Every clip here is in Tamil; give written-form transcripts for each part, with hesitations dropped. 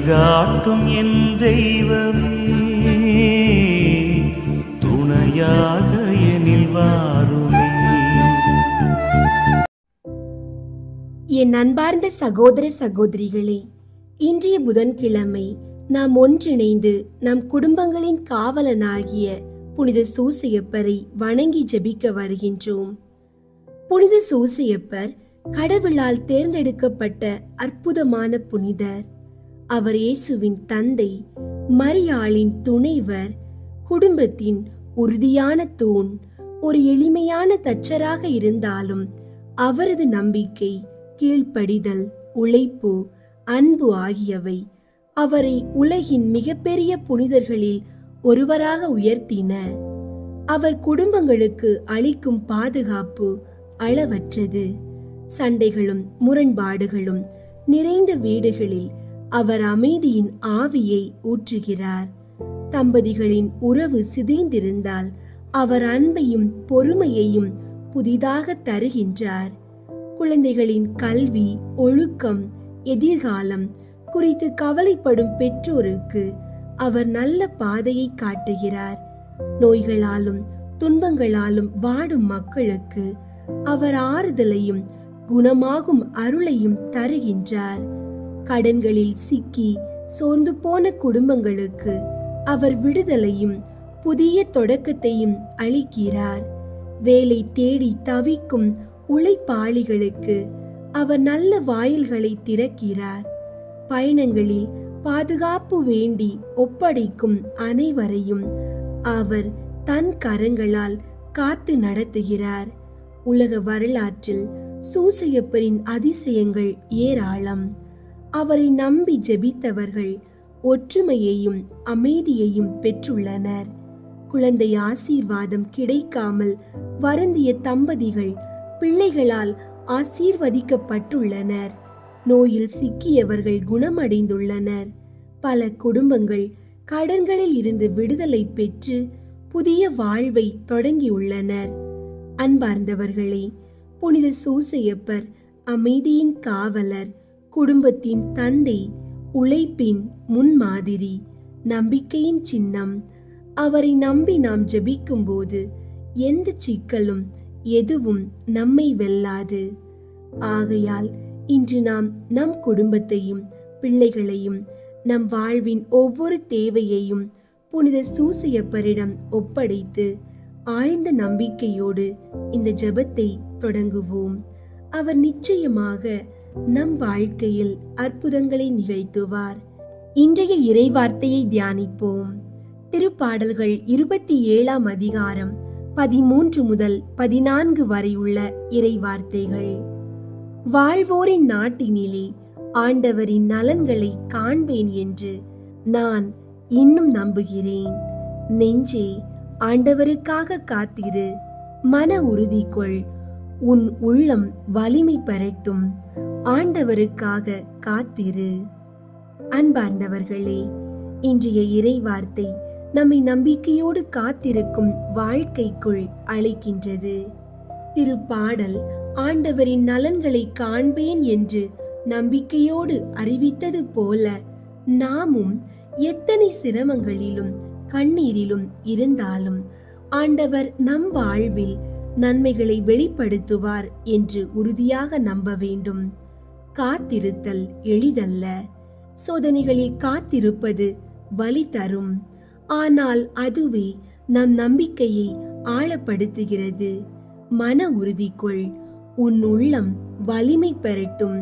வழிகாட்டும் என் தெய்வமே, துணையாக எனில் வாருமே. என் அன்பார்ந்த சகோதர சகோதரிகளே, இன்றைய புதன்கிழமை நாம் ஒன்றிணைந்து நம் குடும்பங்களின் காவலனாகிய புனித சூசையப்பரை வணங்கி ஜெபிக்க வருகின்றோம். புனித சூசையப்பர் கடவுளால் தேர்ந்தெடுக்கப்பட்ட அற்புதமான புனிதர். அவர் இயேசுவின் தந்தை, மரியாளின் துணைவர், குடும்பத்தின் உறுதியான தூண். ஒரு எளிமையான தச்சராக இருந்தாலும் அவரது நம்பிக்கை, கீழ்ப்படிதல், உழைப்பு, அன்பு ஆகியவை அவரை உலகின் மிகப்பெரிய புனிதர்களில் ஒருவராக உயர்த்தின. அவர் குடும்பங்களுக்கு அளிக்கும் பாதுகாப்பு அளவற்றது. சண்டைகளும் முரண்பாடுகளும் நிறைந்த வீடுகளில் அவர் அமைதியின் ஆவியை ஊற்றுகிறார். தம்பதிகளின் உறவு சிதைந்திருந்தால் அவர் அன்பையும் பொறுமையையும் புதிதாக தருகின்றார். குழந்தைகளின் கல்வி, ஒழுக்கம், எதிர்காலம் குறித்து கவலைப்படும் பெற்றோருக்கு அவர் நல்ல பாதையை காட்டுகிறார். நோய்களாலும் துன்பங்களாலும் வாடும் மக்களுக்கு அவர் ஆறுதலையும் குணமாகும் அருளையும் தருகின்றார். கடன்களில் சிக்கி சோர்ந்து போன குடும்பங்களுக்கு அவர் விடுதலையும் புதிய தொடக்கத்தையும் அளிக்கிறார். வேலை தேடி தவிக்கும் உழைப்பாளிகளுக்கு அவர் நல்ல வாயில்களை திறக்கிறார். பயணங்களில் பாதுகாப்பு வேண்டி ஒப்படைக்கும் அனைவரையும் அவர் தன் கரங்களால் காத்து நடத்துகிறார். உலக வரலாற்றில் சூசையப்பரின் அதிசயங்கள் ஏராளம். அவரை நம்பி ஜெபித்தவர்கள் ஒற்றுமையையும் அமைதியையும் பெற்றுள்ளனர். குழந்தை ஆசீர்வாதம் கிடைக்காமல் வருந்திய தம்பதிகள் பிள்ளைகளால் ஆசீர்வதிக்கப்பட்டுள்ளனர். நோயில் சிக்கியவர்கள் குணமடைந்துள்ளனர். பல குடும்பங்கள் கடன்களில் இருந்து விடுதலை பெற்று புதிய வாழ்வை தொடங்கியுள்ளனர். அன்பார்ந்தவர்களே, புனித சூசையப்பர் அமைதியின் காவலர், குடும்பத்தின் தந்தை, உழைப்பின் முன்மாதிரி, நம்பிக்கையின் சின்னம். அவரை நம்பி நாம் ஜெபிக்கும் போது எந்த சிக்கலும் எதுவும் நம்மை வெல்லாது. ஆகையால் இன்று நாம் நம் குடும்பத்தையும் பிள்ளைகளையும் நம் வாழ்வின் ஒவ்வொரு தேவையையும் புனித சூசையப்பரிடம் ஒப்படைத்து ஆழ்ந்த நம்பிக்கையோடு இந்த ஜெபத்தை தொடங்குவோம். அவர் நிச்சயமாக நம் வாழ்க்கையில் அற்புதங்களை நிகழ்த்துவார். இன்றைய இறைவார்த்தையை தியானிப்போம். திருப்பாடல்கள் 27ஆம் அதிகாரம் 13 முதல் 14 வரை உள்ள இறைவார்த்தைகள். வாழ்வோரின் நாட்டினிலே ஆண்டவரின் நலன்களை காண்பேன் என்று நான் இன்னும் நம்புகிறேன். நெஞ்சே, ஆண்டவருக்காக காத்திரு, மன உறுதி கொள், உன் உள்ளம் வலிமை பெறட்டும். ஆண்டவருக்காக காத்திரு. அன்பார்ந்தவர்களே, இன்றைய இறைவார்த்தை நம்மை நம்பிக்கையோடு காத்திருக்கும் வாழ்க்கைக்குள் அழைக்கின்றது. திருப்பாடல் ஆண்டவரின் நலன்களை காண்பேன் என்று நம்பிக்கையோடு அறிவித்தது போல நாமும் எத்தனை சிரமங்களிலும் கண்ணீரிலும் இருந்தாலும் ஆண்டவர் நம் வாழ்வில் நன்மைகளை வெளிப்படுத்துவார் என்று உறுதியாக நம்ப வேண்டும். காத்திருத்தல் எளிதல்ல. சோதனைகளில் காத்திருப்பது வலி தரும். ஆனால் அதுவே நம் நம்பிக்கையை ஆழப்படுத்துகிறது. மன உறுதி கொள், உன் உள்ளம் வலிமை பெறட்டும்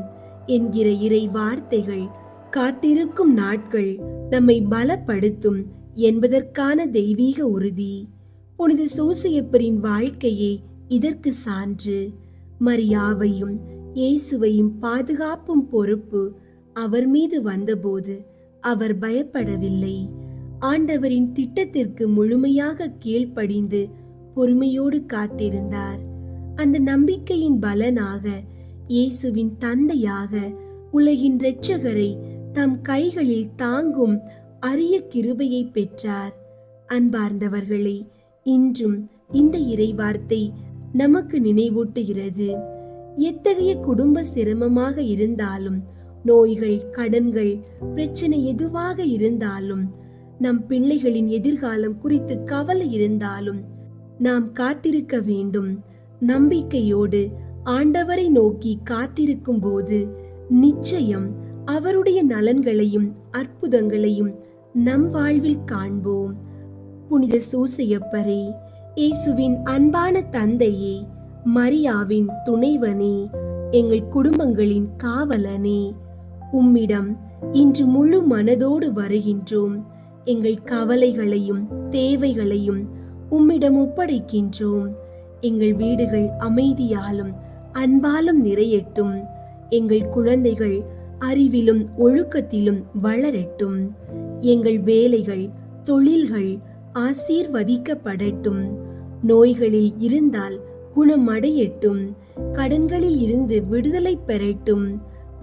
என்கிற இறை வார்த்தைகள் காத்திருக்கும் நாட்கள் நம்மை பலப்படுத்தும் என்பதற்கான தெய்வீக உறுதி. புனித சூசையப்பரின் வாழ்க்கையே இதற்கு சான்று. மரியாவையும் இயேசுவையும் பாதுகாப்பும் பொறுப்பு அவர் மீது வந்தபோது அவர் பயப்படவில்லை. ஆண்டவரின் திட்டத்திற்கு முழுமையாக கீழ்ப்படிந்து பொறுமையோடு காத்திருந்தார். அந்த நம்பிக்கையின் பலனாக இயேசுவின் தந்தையாக உலகின் இரட்சகரை தம் கைகளில் தாங்கும் அரிய கிருபையை பெற்றார். அன்பார்ந்தவர்களே, இன்றும் இந்த இறைவார்த்தை நமக்கு நினைவூட்டுகிறது. எத்தகைய குடும்ப சிரமமாக இருந்தாலும் நோய்கள், கடன்கள், பிரச்சனை எதுவாக இருந்தாலும், நம் பிள்ளைகளின் எதிர்காலம் குறித்து கவலை இருந்தாலும் நாம் காத்திருக்க வேண்டும். நம்பிக்கையோடு ஆண்டவரை நோக்கி காத்திருக்கும் போது நிச்சயம் அவருடைய நலன்களையும் அற்புதங்களையும் நம் வாழ்வில் காண்போம். புனித சூசையப்பரே, இயேசுவின் அன்பான தந்தையே, மரியாவின் துணைவனே, எங்கள் குடும்பங்களின் காவலனே, உம்மிடம் இன்று முழு மனதோடு வருகின்றோம். எங்கள் கவலைகளையும் தேவைகளையும் உம்மிடம் ஒப்படைக்கின்றோம். எங்கள் வீடுகள் அமைதியாலும் அன்பாலும் நிறையட்டும். எங்கள் குழந்தைகள் அறிவிலும் ஒழுக்கத்திலும் வளரட்டும். எங்கள் வேலைகள், தொழில்கள் ஆசீர்வதிக்கப்படட்டும். நோய்களில் இருந்தால் குணமடையட்டும். கடன்களில் இருந்து விடுதலை பெறட்டும்.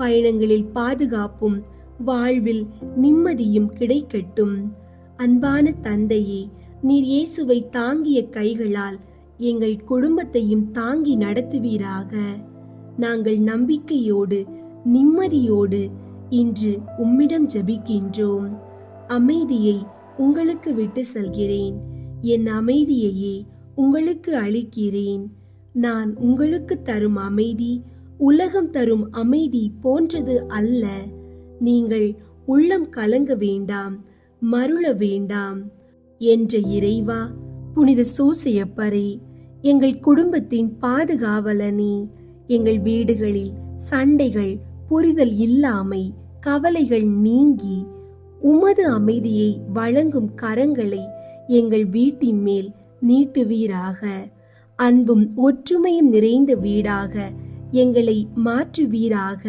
பயணங்களில் பாதுகாப்பும் வாழ்வில் நிம்மதியும் கிடைக்கட்டும். அன்பான தந்தையே, நீர் இயேசுவை தாங்கிய கைகளால் எங்கள் குடும்பத்தையும் தாங்கி நடத்துவீராக. நாங்கள் நம்பிக்கையோடு நிம்மதியோடு இன்று உம்மிடம் ஜெபிக்கின்றோம். அமைதியை உங்களுக்கு விட்டு செல்கிறேன். என் அமைதியையே உங்களுக்கு அளிக்கிறேன். நான் உங்களுக்கு தரும் அமைதி உலகம் தரும் அமைதி போன்றது அல்ல. நீங்கள் உள்ளம் கலங்க வேண்டாம், மருள வேண்டாம். என்ற இறைவா, புனித சூசையப்பரே, எங்கள் குடும்பத்தின் பாதுகாவலனே, எங்கள் வீடுகளில் சண்டைகள், புரிதல் இல்லாமை, கவலைகள் நீங்கி உமது அமைதியை வழங்கும் கரங்களை எங்கள் வீட்டின் மேல் நீட்டுவீராக. அன்பும் ஒற்றுமையும் நிறைந்த வீடாக எங்களை மாற்றுவீராக.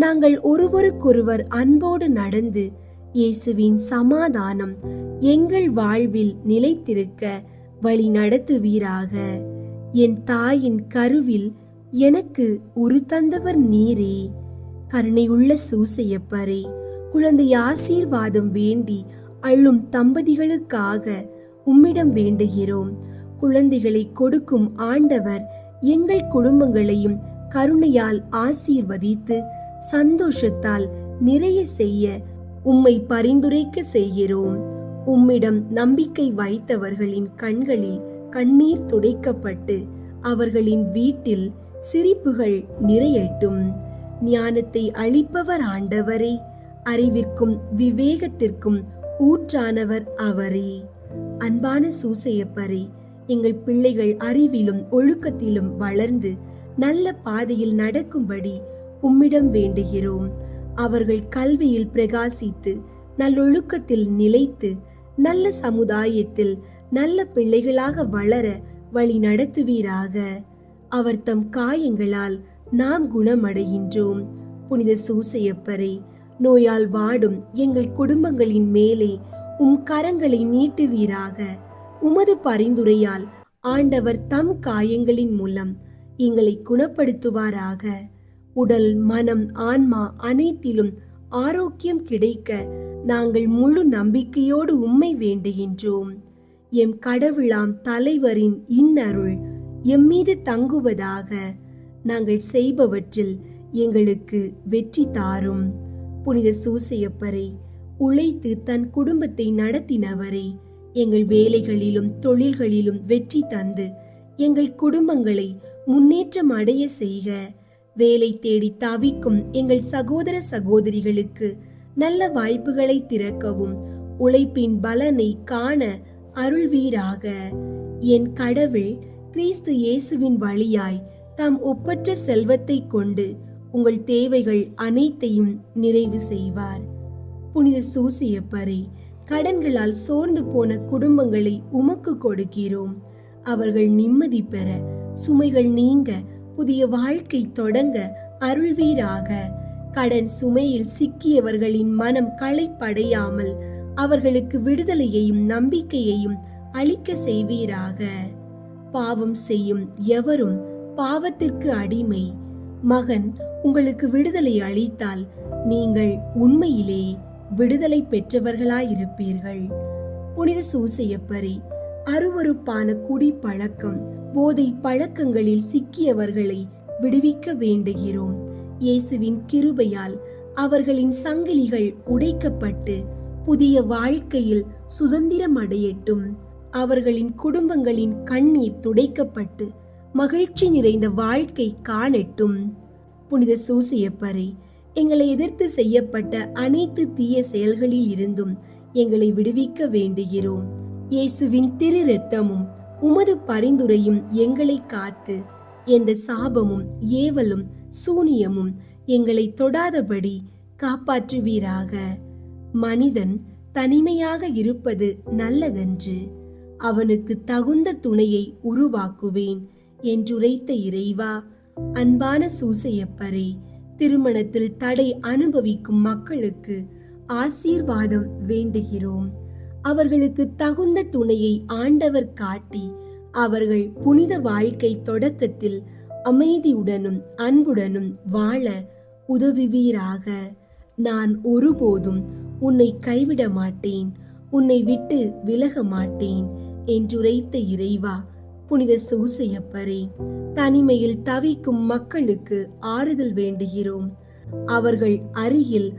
நாங்கள் ஒருவருக்கொருவர் அன்போடு நடந்து இயேசுவின் சமாதானம் எங்கள் வாழ்வில் நிலைத்திருக்க வழி நடத்துவீராக. என் தாயின் கருவில் எனக்கு உரு தந்தவர் நீரே. கருணையுள்ள சூசையப்பரே, குழந்தை ஆசீர்வாதம் வேண்டி அள்ளும் தம்பதிகளுக்காக உம்மிடம் வேண்டுகிறோம். குழந்தைகளை கொடுக்கும் ஆண்டவர் எங்கள் குடும்பங்களையும் கருணையால் ஆசீர்வதித்து சந்தோஷத்தால் நிறைய செய்ய உம்மை பரிந்துரைக்க செய்கிறோம். உம்மிடம் நம்பிக்கை வைத்தவர்களின் கண்களில் கண்ணீர் துடைக்கப்பட்டு அவர்களின் வீட்டில் சிரிப்புகள் நிறையட்டும். ஞானத்தை அளிப்பவர் ஆண்டவரே, அறிவிற்கும் விவேகத்திற்கும் ஊற்றானவர் அவரே. அன்பான சூசையப்பரே, எங்கள் பிள்ளைகள் அறிவிலும் ஒழுக்கத்திலும் வளர்ந்து நல்ல பாதையில் நடக்கும்படி உம்மிடம் வேண்டுகிறோம். அவர்கள் கல்வியில் பிரகாசித்து நல்லொழுக்கத்தில் நிலைத்து நல்ல சமுதாயத்தில் நல்ல பிள்ளைகளாக வளர வழி நடத்துவீராக. அவர் தம் காயங்களால் நாம் குணமடைகின்றோம். புனித சூசையப்பரே, நோயால் வாடும் எங்கள் குடும்பங்களின் மேலே உம் கரங்களை நீட்டுவீராக. உமது பரிந்துரையால் ஆண்டவர் தம் காயங்களின் மூலம் எங்களை குணப்படுத்துவாராக. உடல், மனம், ஆன்மா அனைத்திலும் ஆரோக்கியம் கிடைக்க நாங்கள் முழு நம்பிக்கையோடு உம்மை வேண்டுகின்றோம். எம் கடவுளாம் தலைவரின் இன்னருள் எம்மீது தங்குவதாக. நாங்கள் செய்பவற்றில் எங்களுக்கு வெற்றி தாரும். புனித சூசையப்பரே, உழைத்து தன் குடும்பத்தை நடத்தினவரே, எங்கள் வேலைகளிலும் தொழில்களிலும் வெற்றி தந்து எங்கள் குடும்பங்களை முன்னேற்றம் அடைய செய்க. வேலை தேடி தவிக்கும் எங்கள் சகோதர சகோதரிகளுக்கு நல்ல வாய்ப்புகளை திறக்கவும் உழைப்பின் பலனை காண அருள்வீராக. என் கடவுள் கிறிஸ்து இயேசுவின் வழியாய் தம் ஒப்பற்ற செல்வத்தை கொண்டு உங்கள் தேவைகள் அனைத்தையும் நிறைவு செய்வார். புனித சூசையப்பரே, கடன்களால் சோர்ந்து போன குடும்பங்களை உமக்கு கொடுக்கிறோம். அவர்கள் நிம்மதி பெற, சுமைகள் நீங்க, புதிய வாழ்க்கை தொடங்க அருள்வீராக. கடன் சுமையில் சிக்கியவர்களின் மனம் களைப்படையாமல் அவர்களுக்கு விடுதலையையும் நம்பிக்கையையும் அளிக்க செய்வீராக. பாவம் செய்யும் எவரும் பாவத்திற்கு அடிமை. மகன் உங்களுக்கு விடுதலை அளித்தால் நீங்கள் உண்மையிலே விடுதலை பெற்றவர்களாயிருப்பீர்கள். புனித சூசையப்பரே, அருவருப்பான குடி பழக்கம், போதை பழக்கங்களில் சிக்கியவர்களை விடுவிக்க வேண்டுகிறோம். இயேசுவின் கிருபையால் அவர்களின் சங்கிலிகள் உடைக்கப்பட்டு புதிய வாழ்க்கையில் சுதந்திரம் அடையட்டும். அவர்களின் குடும்பங்களின் கண்ணீர் துடைக்கப்பட்டு மகிழ்ச்சி நிறைந்த வாழ்க்கை காணட்டும். புனித சூசையப்பரே, எங்களை எதிர்த்து செய்யப்பட்ட அனைத்து தீய செயல்களில் இருந்தும் எங்களை விடுவிக்க வேண்டுகிறோம். இயேசுவின் திரு இரத்தமும் உமது பரிந்துரையும் எங்களை காத்து எந்த சாபமும் ஏவலும் சூனியமும் எங்களை தொடாதபடி காப்பாற்றுவீராக. மனிதன் தனிமையாக இருப்பது நல்லதன்று, அவனுக்கு தகுந்த துணையை உருவாக்குவேன் என்றுரைத்த இறைவா, அன்பான சூசையப்பரே, திருமணத்தில் தடை அனுபவிக்கும் மக்களுக்கு ஆசீர்வாதம் வேண்டுகிறோம். அவர்களுக்கு தகுந்த துணையை ஆண்டவர் காட்டி அவர்கள் புனித வாழ்க்கை தொடக்கத்தில் அமைதியுடனும் அன்புடனும் வாழ உதவுவீராக. நான் ஒருபோதும் உன்னை கைவிட மாட்டேன், உன்னை விட்டு விலக மாட்டேன் என்றுரைத்த இறைவா, புனித சூசையப்பரே, தனிமையில் தவிக்கும் மக்களுக்கு ஆறுதல் வேண்டுகிறோம். அவர்கள் அருகில்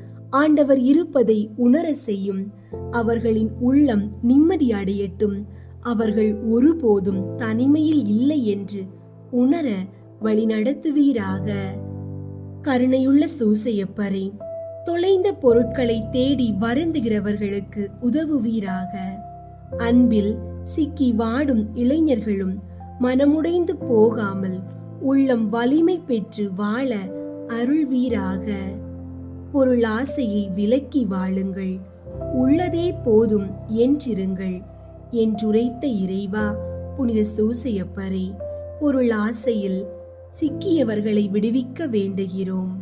ஆண்டவர் இருப்பதை உணர செய்யும். அவர்களின் உள்ளம் நிம்மதி அடையட்டும். அவர்கள் ஒருபோதும் தனிமையில் இல்லை என்று உணர வழிநடத்துவீராக. கருணையுள்ள சூசையப்பரே, தொலைந்த பொருட்களை தேடி வருந்துகிறவர்களுக்கு உதவுவீராக. அன்பில் சிக்கி வாடும் இளைஞர்களும் மனமுடைந்து போகாமல் உள்ளம் வலிமை பெற்று வாழ அருள்வீராக. பொருளாசையை விலக்கி வாழுங்கள், உள்ளதே போதும் என்றிருங்கள் என்றுரைத்த இறைவா, புனித சூசையப்பரே, பொருளாசையில் சிக்கியவர்களை விடுவிக்க வேண்டுகிறோம்.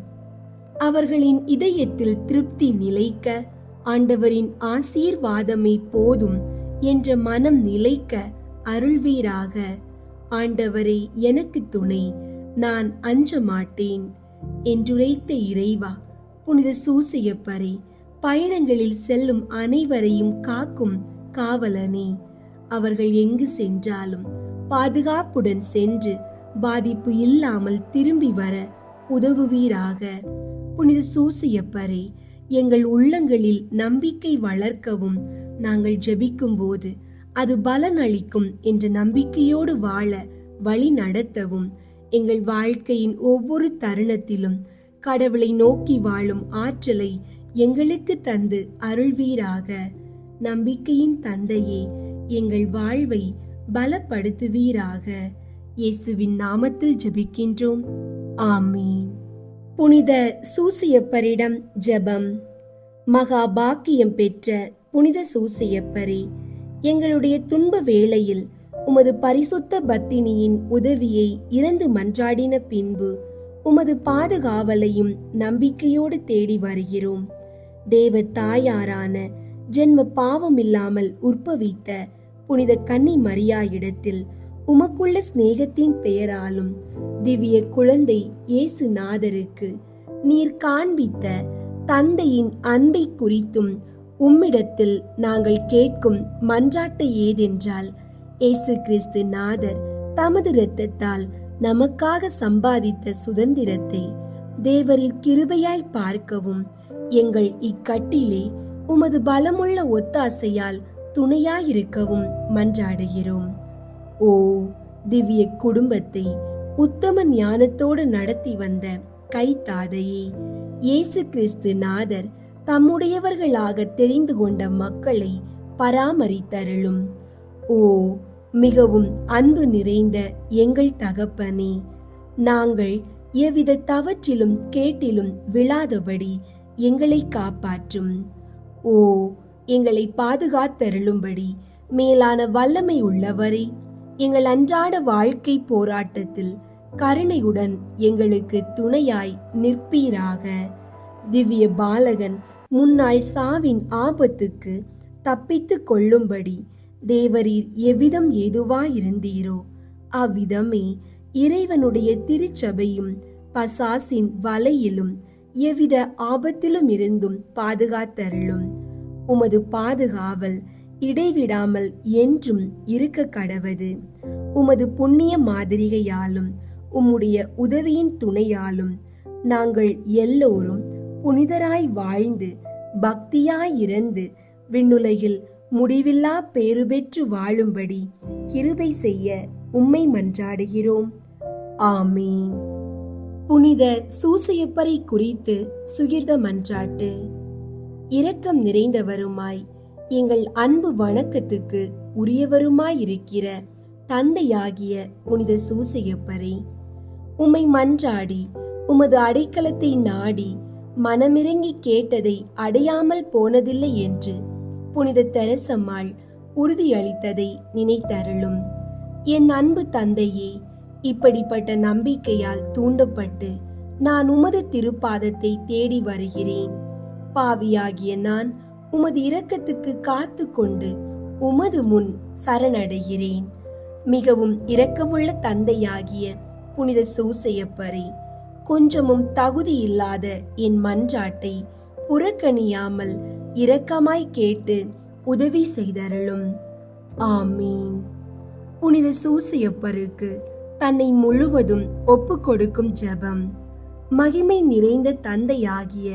அவர்களின் இதயத்தில் திருப்தி நிலைக்க ஆண்டவரின் ஆசீர்வாதமே போதும் என்ற மனம் நிலைக்க அருள்வீராக. ஆண்டவரே, எனக்கு துணை, நான் அஞ்ச மாட்டேன் என்றுரைத்த இறைவா, புனித சூசையப்பரே, பயணங்களில் செல்லும் அனைவரையும் காக்கும் காவலனே, அவர்கள் எங்கு சென்றாலும் பாதுகாப்புடன் சென்று பாதிப்பு இல்லாமல் திரும்பி வர உதவுவீராக. புனித சூசையப்பரே, எங்கள் உள்ளங்களில் நம்பிக்கை வளர்க்கவும், நாங்கள் ஜெபிக்கும் போது அது பலன் அளிக்கும் என்ற நம்பிக்கையோடு வாழ வழி நடத்தவும், எங்கள் வாழ்க்கையின் ஒவ்வொரு தருணத்திலும் கடவுளை நோக்கி வாழும் ஆற்றலை எங்களுக்கு தந்து அருள்வீராக. நம்பிக்கையின் தந்தையே, எங்கள் வாழ்வை பலப்படுத்துவீராக. இயேசுவின் நாமத்தில் ஜெபிக்கின்றோம், ஆமீன். புனித சூசையப்பரிடம் ஜெபம். மகா பாக்கியம் பெற்ற புனித சூசையப்பரே, எங்களுடைய துன்ப வேளையில் உமது பரிசுத்த பத்தினியின் உதவியை இறந்து மன்றாடின பின்பு உமது பாதுகாவலையும் நம்பிக்கையோடு தேடி வருகிறோம். தேவ தாயாரான ஜென்ம பாவமில்லாமல் உற்பவித்த புனித கன்னி மரியாயிடத்தில் உமக்குள்ள சிநேகத்தின் பெயராலும் திவ்ய குழந்தை இயேசுநாதருக்கு நீர் காண்பித்த தந்தையின் அன்பை குறித்தும் உம்மிடத்தில் நாங்கள் கேட்கும் மன்றாட்டு ஏதென்றால், இயேசு கிறிஸ்து நாதர் தமது இரத்தத்தால் நமக்காக சம்பாதித்த சுதந்திரத்தை தேவரின் கிருபையாய் பார்க்கவும் எங்கள் இக்கட்டிலே உமது பலமுள்ள ஒத்தாசையால் துணையாயிருக்கவும் மன்றாடுகிறோம். ஓ திவ்ய குடும்பத்தை உத்தம ஞானத்தோடு நடத்தி வந்த கைத்தாதையே, இயேசு கிறிஸ்து நாதர் தம்முடையவர்களாக தெரிந்து கொண்ட மக்களை பராமரித்தருளும். ஓ மிகவும் அன்பு நிறைந்த எங்கள் தகப்பனே, நாங்கள் எவ்வித தவற்றிலும் கேட்டிலும் விழாதபடி எங்களை காப்பாற்றும். ஓ எங்களை பாதுகாத்தருளும்படி மேலான வல்லமை உள்ளவரே, எங்கள் அன்றாட வாழ்க்கை போராட்டத்தில் கருணையுடன் எங்களுக்கு துணையாய் நிற்பீராக. திவ்ய பாலகன் முன்னாள் சாவின் ஆபத்துக்கு தப்பித்து கொள்ளும்படி தேவரீர் எவ்விதம் ஏதுவாயிருந்தீரோ அவ்விதமே இறைவனுடைய திருச்சபையும் பசாசின் வலையிலும் எவ்வித ஆபத்திலும் இருந்தும் பாதுகாத்தருளும். உமது பாதுகாவல் இடைவிடாமல் என்றும் இருக்க கடவது. உமது புண்ணிய மாதிரிகையாலும் உம்முடைய உதவியின் துணையாலும் நாங்கள் எல்லோரும் புனிதராய் வாழ்ந்து பக்தியாய் இறந்து விண்ணுலகில் முடிவில்லா பேறு பெற்று வாழும்படி கிருபை செய்ய உம்மை மன்றாடுகிறோம். ஆமீன். புனித சூசையப்பரை குறித்து சுகிர்த மன்றாட்டு. இரக்கம் நிறைந்தவருமாய் எங்கள் அன்பு வணக்கத்துக்கு உரியவருமாயிருக்கிற தந்தையாகிய புனித சூசையப்பரே, உம்மை மன்றாடி உமது அடைக்கலத்தை நாடி மனமிறங்கி கேட்டதை அடையாமல் போனதில்லை என்று புனித தெரசம்மாள் உறுதியளித்ததை நினைத்தருளும். என் அன்பு தந்தையே, இப்படிப்பட்ட நம்பிக்கையால் தூண்டப்பட்டு நான் உமது திருப்பாதத்தை தேடி வருகிறேன். பாவியாகிய நான் உமது இரக்கத்துக்கு காத்து கொண்டு உமது முன் சரணடைகிறேன். மிகவும் இரக்கமுள்ள தந்தையாகிய புனித சூசையப்பரே, கொஞ்சமும் தகுதி இல்லாத என் மன்றாட்டை புறக்கணியாமல் இரக்கமாய் கேட்டு உதவி செய்தருளும். ஆமீன். புனித சூசையப்பருக்கு தன்னை முழுவதும் ஒப்பு கொடுக்கும் ஜெபம். மகிமை நிறைந்த தந்தையாகிய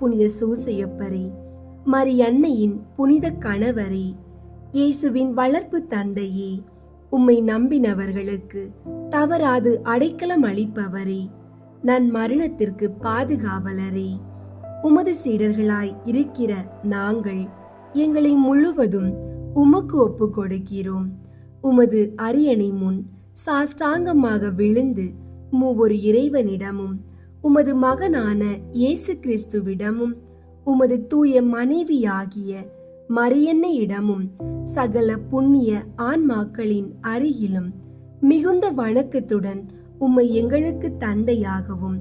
புனித சூசையப்பரே, மரியன்னையின் புனித கணவரே, இயேசுவின் வளர்ப்பு தந்தையே, உம்மை நம்பினவர்களுக்கு தவறாது அடைக்கலம் அளிப்பவரே, நன் மரணத்திற்கு பாதுகாவலரே, உமது சீடர்களாய் இருக்கிற நாங்கள் எங்களை முழுவதும் உமக்கு ஒப்பு கொடுக்கிறோம். உமது அரியணை முன் சாஷ்டாங்கமாக விழுந்து மூவொரு இறைவனிடமும் உமது மகனான இயேசு கிறிஸ்துவிடமும் உமது தூய மனைவியாகிய மரியன்னையிடமும் சகல புண்ணிய ஆன்மாக்களின் அருகிலும் மிகுந்த வணக்கத்துடன் உம்மை எங்களுக்கு தந்தையாகவும்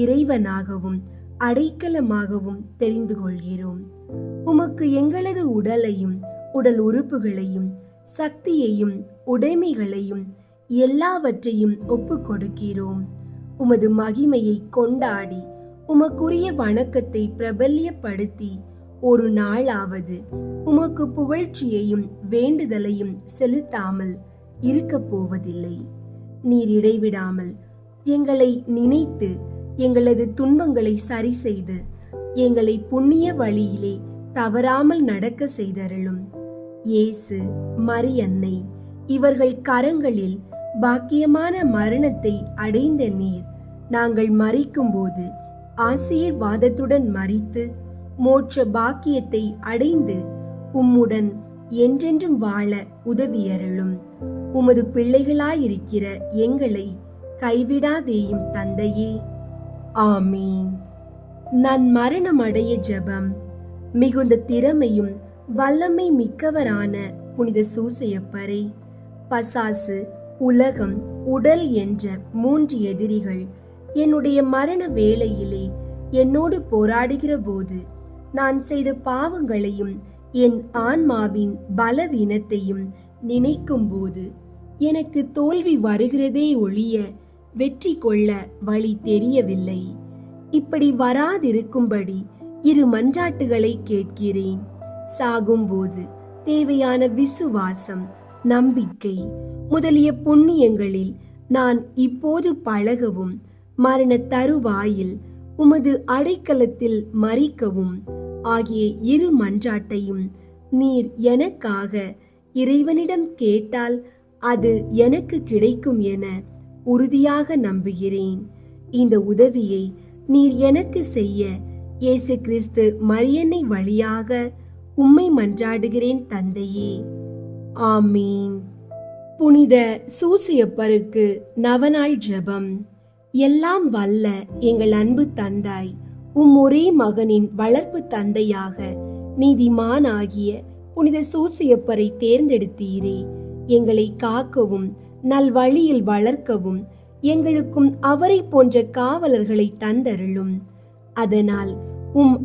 இறைவனாகவும் அடைக்கலமாகவும் தெரிந்து கொள்கிறோம். உமக்கு எங்களது உடலையும் உடல் உறுப்புகளையும் சக்தியையும் உடைமைகளையும் எல்லாவற்றையும் ஒப்பு கொடுக்கிறோம். உமது மகிமையை கொண்டாடி உமக்குரிய வணக்கத்தை பிரபல்யப்படுத்தி ஒரு நாளாவது உமக்கு புகழ்ச்சியையும் வேண்டுதலையும் செலுத்தாமல் இருக்க போவதில்லை. நீர் இடைவிடாமல் எங்களை நினைத்து எங்களது துன்பங்களை சரி செய்து எங்களை புண்ணிய வழியிலே தவறாமல் நடக்க செய்தருளும். இயேசு, மரியன்னை இவர்கள் கரங்களில் பாக்கியமான மரணத்தை அடைந்த நீர் நாங்கள் மரிக்கும் போது ஆசீர்வாதத்துடன் மரித்து மோட்ச பாக்கியத்தை அடைந்து உம்முடன் என்றென்றும் வாழ உதவியருளும். உமது பிள்ளைகளாயிருக்கிற எங்களை கைவிடாதேயும் தந்தையே. ஆமீன். நன் மரணமடைய ஜெபம். மிகுந்த திறமையும் வல்லமை மிக்கவரான புனித சூசையப்பரே, பசாசு, உலகம், உடல் என்ற 3 எதிரிகள் என்னுடைய மரண வேளையிலே என்னோடு போராடுகிற போது நான் செய்த பாவங்களையும் என் ஆன்மாவின் பலவீனத்தையும் நினைக்கும் போது எனக்கு தோல்வி வருகிறதே ஒழிய வெற்றி கொள்ள வழி தெரியவில்லை. இப்படி வராதிருக்கும்படி 2 மன்றாட்டுகளை கேட்கிறேன். சாகும்போது தேவையான விசுவாசம், நம்பிக்கை முதலிய புண்ணியங்களில் நான் இப்போது பழகவும் மரண தருவாயில் உமது அடைக்கலத்தில் மரிக்கவும் ஆகிய 2 மன்றாட்டையும் நீர் எனக்காக இறைவனிடம் கேட்டால் அது எனக்கு கிடைக்கும் என உறுதியாக நம்புகிறேன். இந்த உதவியை நீர் எனக்கு செய்ய இயேசு கிறிஸ்து மரியன்னை வழியாக உம்மை மன்றாடுகிறேன் தந்தையே. ஆமீன். புனித சூசையப்பருக்கு நவநாள் ஜெபம். எல்லாம் வல்ல எங்கள் அன்பு தந்தாய், ஒரே மகனின் வளர்ப்பு தந்தையாக நீதிமானாகிய புனித சூசையப்பரை தேர்ந்தெடுத்தீரே. எங்களை காக்கவும் நல்வழியில் வளர்க்கவும் எங்களுக்கும் அவரை போன்ற காவலர்களை தந்தருளும். அதனால்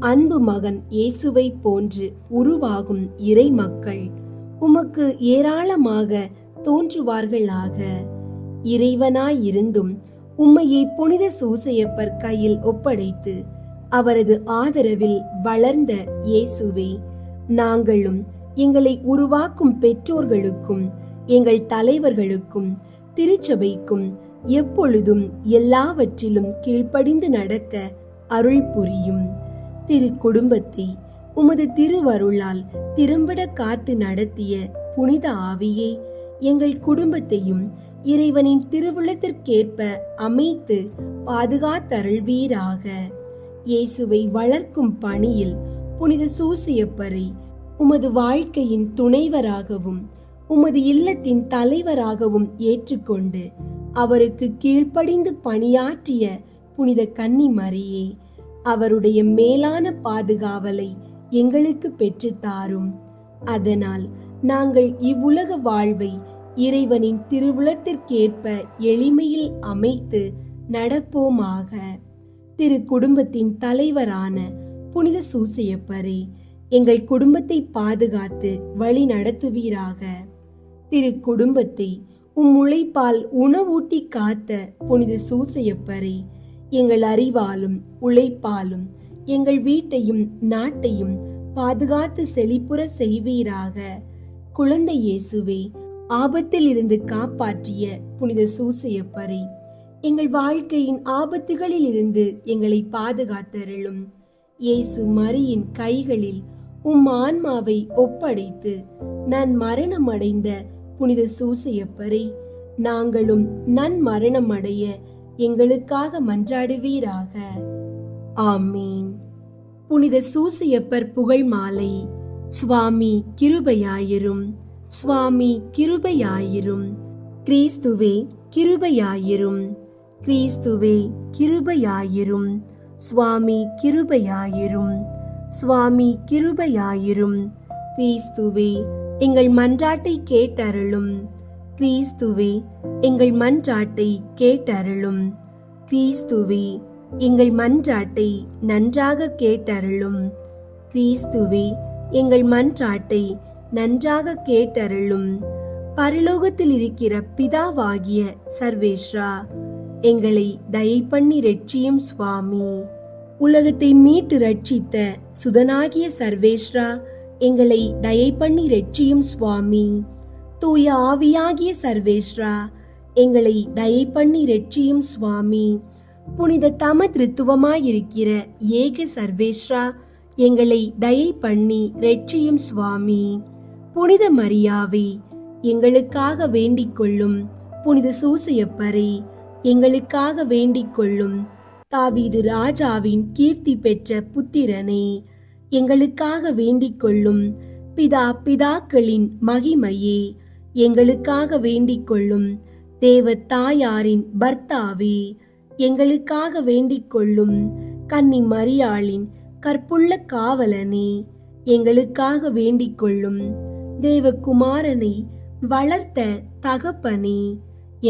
அன்பு மகன் இயேசுவை போன்று உருவாகும் இறை மக்கள் உமக்கு ஏராளமாக தோன்றுவார்களாக. இறைவனாயிருந்தும் உம்மையை புனித சூசையப்பர் கையில் ஒப்படைத்து அவரது ஆதரவில் வளர்ந்த இயேசுவே, நாங்களும் எங்களை உருவாக்கும் பெற்றோர்களுக்கும் எங்கள் தலைவர்களுக்கும் திருச்சபைக்கும் எப்பொழுதும் எல்லாவற்றிலும் கீழ்ப்படிந்து நடக்க அருள் புரியும். திரு குடும்பத்தை உமது திருவருளால் திறம்பட காத்து நடத்திய புனித ஆவியே, எங்கள் குடும்பத்தையும் இறைவனின் திருவுளத்திற்கேற்ப அமைத்து பாதுகாத்தருள்வீராக. இயேசுவை வளர்க்கும் பணியில் புனித சூசையப்பரை உமது வாழ்க்கையின் துணைவராகவும் உமது இல்லத்தின் தலைவராகவும் ஏற்றுக்கொண்டு அவருக்கு கீழ்ப்படிந்து பணியாற்றிய புனித கன்னி மரியே, அவருடைய மேலான பாதுகாவலை எங்களுக்கு பெற்றுத்தாரும். அதனால் நாங்கள் இவ்வுலக வாழ்வை இறைவனின் திருவுளத்திற்கேற்ப எளிமையில் அமைத்து நடப்போமாக. திரு குடும்பத்தின் தலைவரான புனித சூசையப்பரே, எங்கள் குடும்பத்தை பாதுகாத்து வழி நடத்துவீராக. திரு குடும்பத்தை உழைப்பால் உணவூட்டி காத்த புனித சூசையப்பரே, எங்கள் அறிவாலும் உழைப்பாலும் எங்கள் வீட்டையும் நாட்டையும் பாதுகாத்து செழிப்புற செய்வீராக. குழந்தை இயேசுவே, ஆபத்தில் இருந்து காப்பாற்றிய புனித சூசையப்பரே, எங்கள் வாழ்க்கையின் ஆபத்துகளில் இருந்து எங்களை பாதுகாத்தருளும். இயேசு மரியின் கைகளில் ஆன்மாவை ஒப்படைத்து நன்மரணம் அடைந்த புனித சூசையப்பரே, நாங்களும் நன்மரணம் அடைய எங்களுக்காக மன்றாடுவீராக. ஆமீன். புனித சூசையப்பர் புகழ் மாலை. சுவாமி கிருபையாயிரும், சுவாமி கிருபையாயிரும். கிறிஸ்துவே கிருபையாயிரும், கிறிஸ்துவே கிருபையாயிரும். சுவாமி கிருபையாயிரும், சுவாமி கிருபையாயிரும். கிறிஸ்துவே எங்கள் மன்றாட்டை கேட்டருளும், கிறிஸ்துவே எங்கள் மன்றாட்டை கேட்டருளும். கிறிஸ்துவே எங்கள் மன்றாட்டை நன்றாக கேட்டருளும், கிறிஸ்துவே எங்கள் மன்றாட்டை நன்றாக கேட்டருளும். பரலோகத்தில் இருக்கிற பிதாவாகிய சர்வேஸ்வரா, எங்களை தயை பண்ணி ரட்சியும் சுவாமி. உலகத்தை மீட்டு ரட்சித்த சுதனாகிய சர்வேஸ்வரா, எங்களை தயை பண்ணி ரட்சியும் சுவாமி. தூய ஆவியாகிய சர்வேஸ்வரா, எங்களை தயை பண்ணி ரட்சியும் சுவாமி. புனித தம திருத்துவமாயிருக்கிற ஏக சர்வேஸ்வரா, எங்களை தயை பண்ணி ரட்சியும் சுவாமி. புனித மரியாவே, எங்களுக்காக வேண்டிக் கொள்ளும். புனித சூசையப்பரே, எங்களுக்காக வேண்டிக் கொள்ளும். தாவீது ராஜாவின் கீர்த்தி பெற்ற புத்திரனே, எங்களுக்காக வேண்டிக் கொள்ளும். பிதாக்களின் மகிமையே, எங்களுக்காக வேண்டிக் கொள்ளும். தேவ தாயாரின் பர்த்தாவே, எங்களுக்காக வேண்டிக் கொள்ளும். கன்னி மரியாளின் கற்புள்ள காவலனே, எங்களுக்காக வேண்டிக் கொள்ளும். தேவகுமாரனை வளர்த்த தகப்பனே,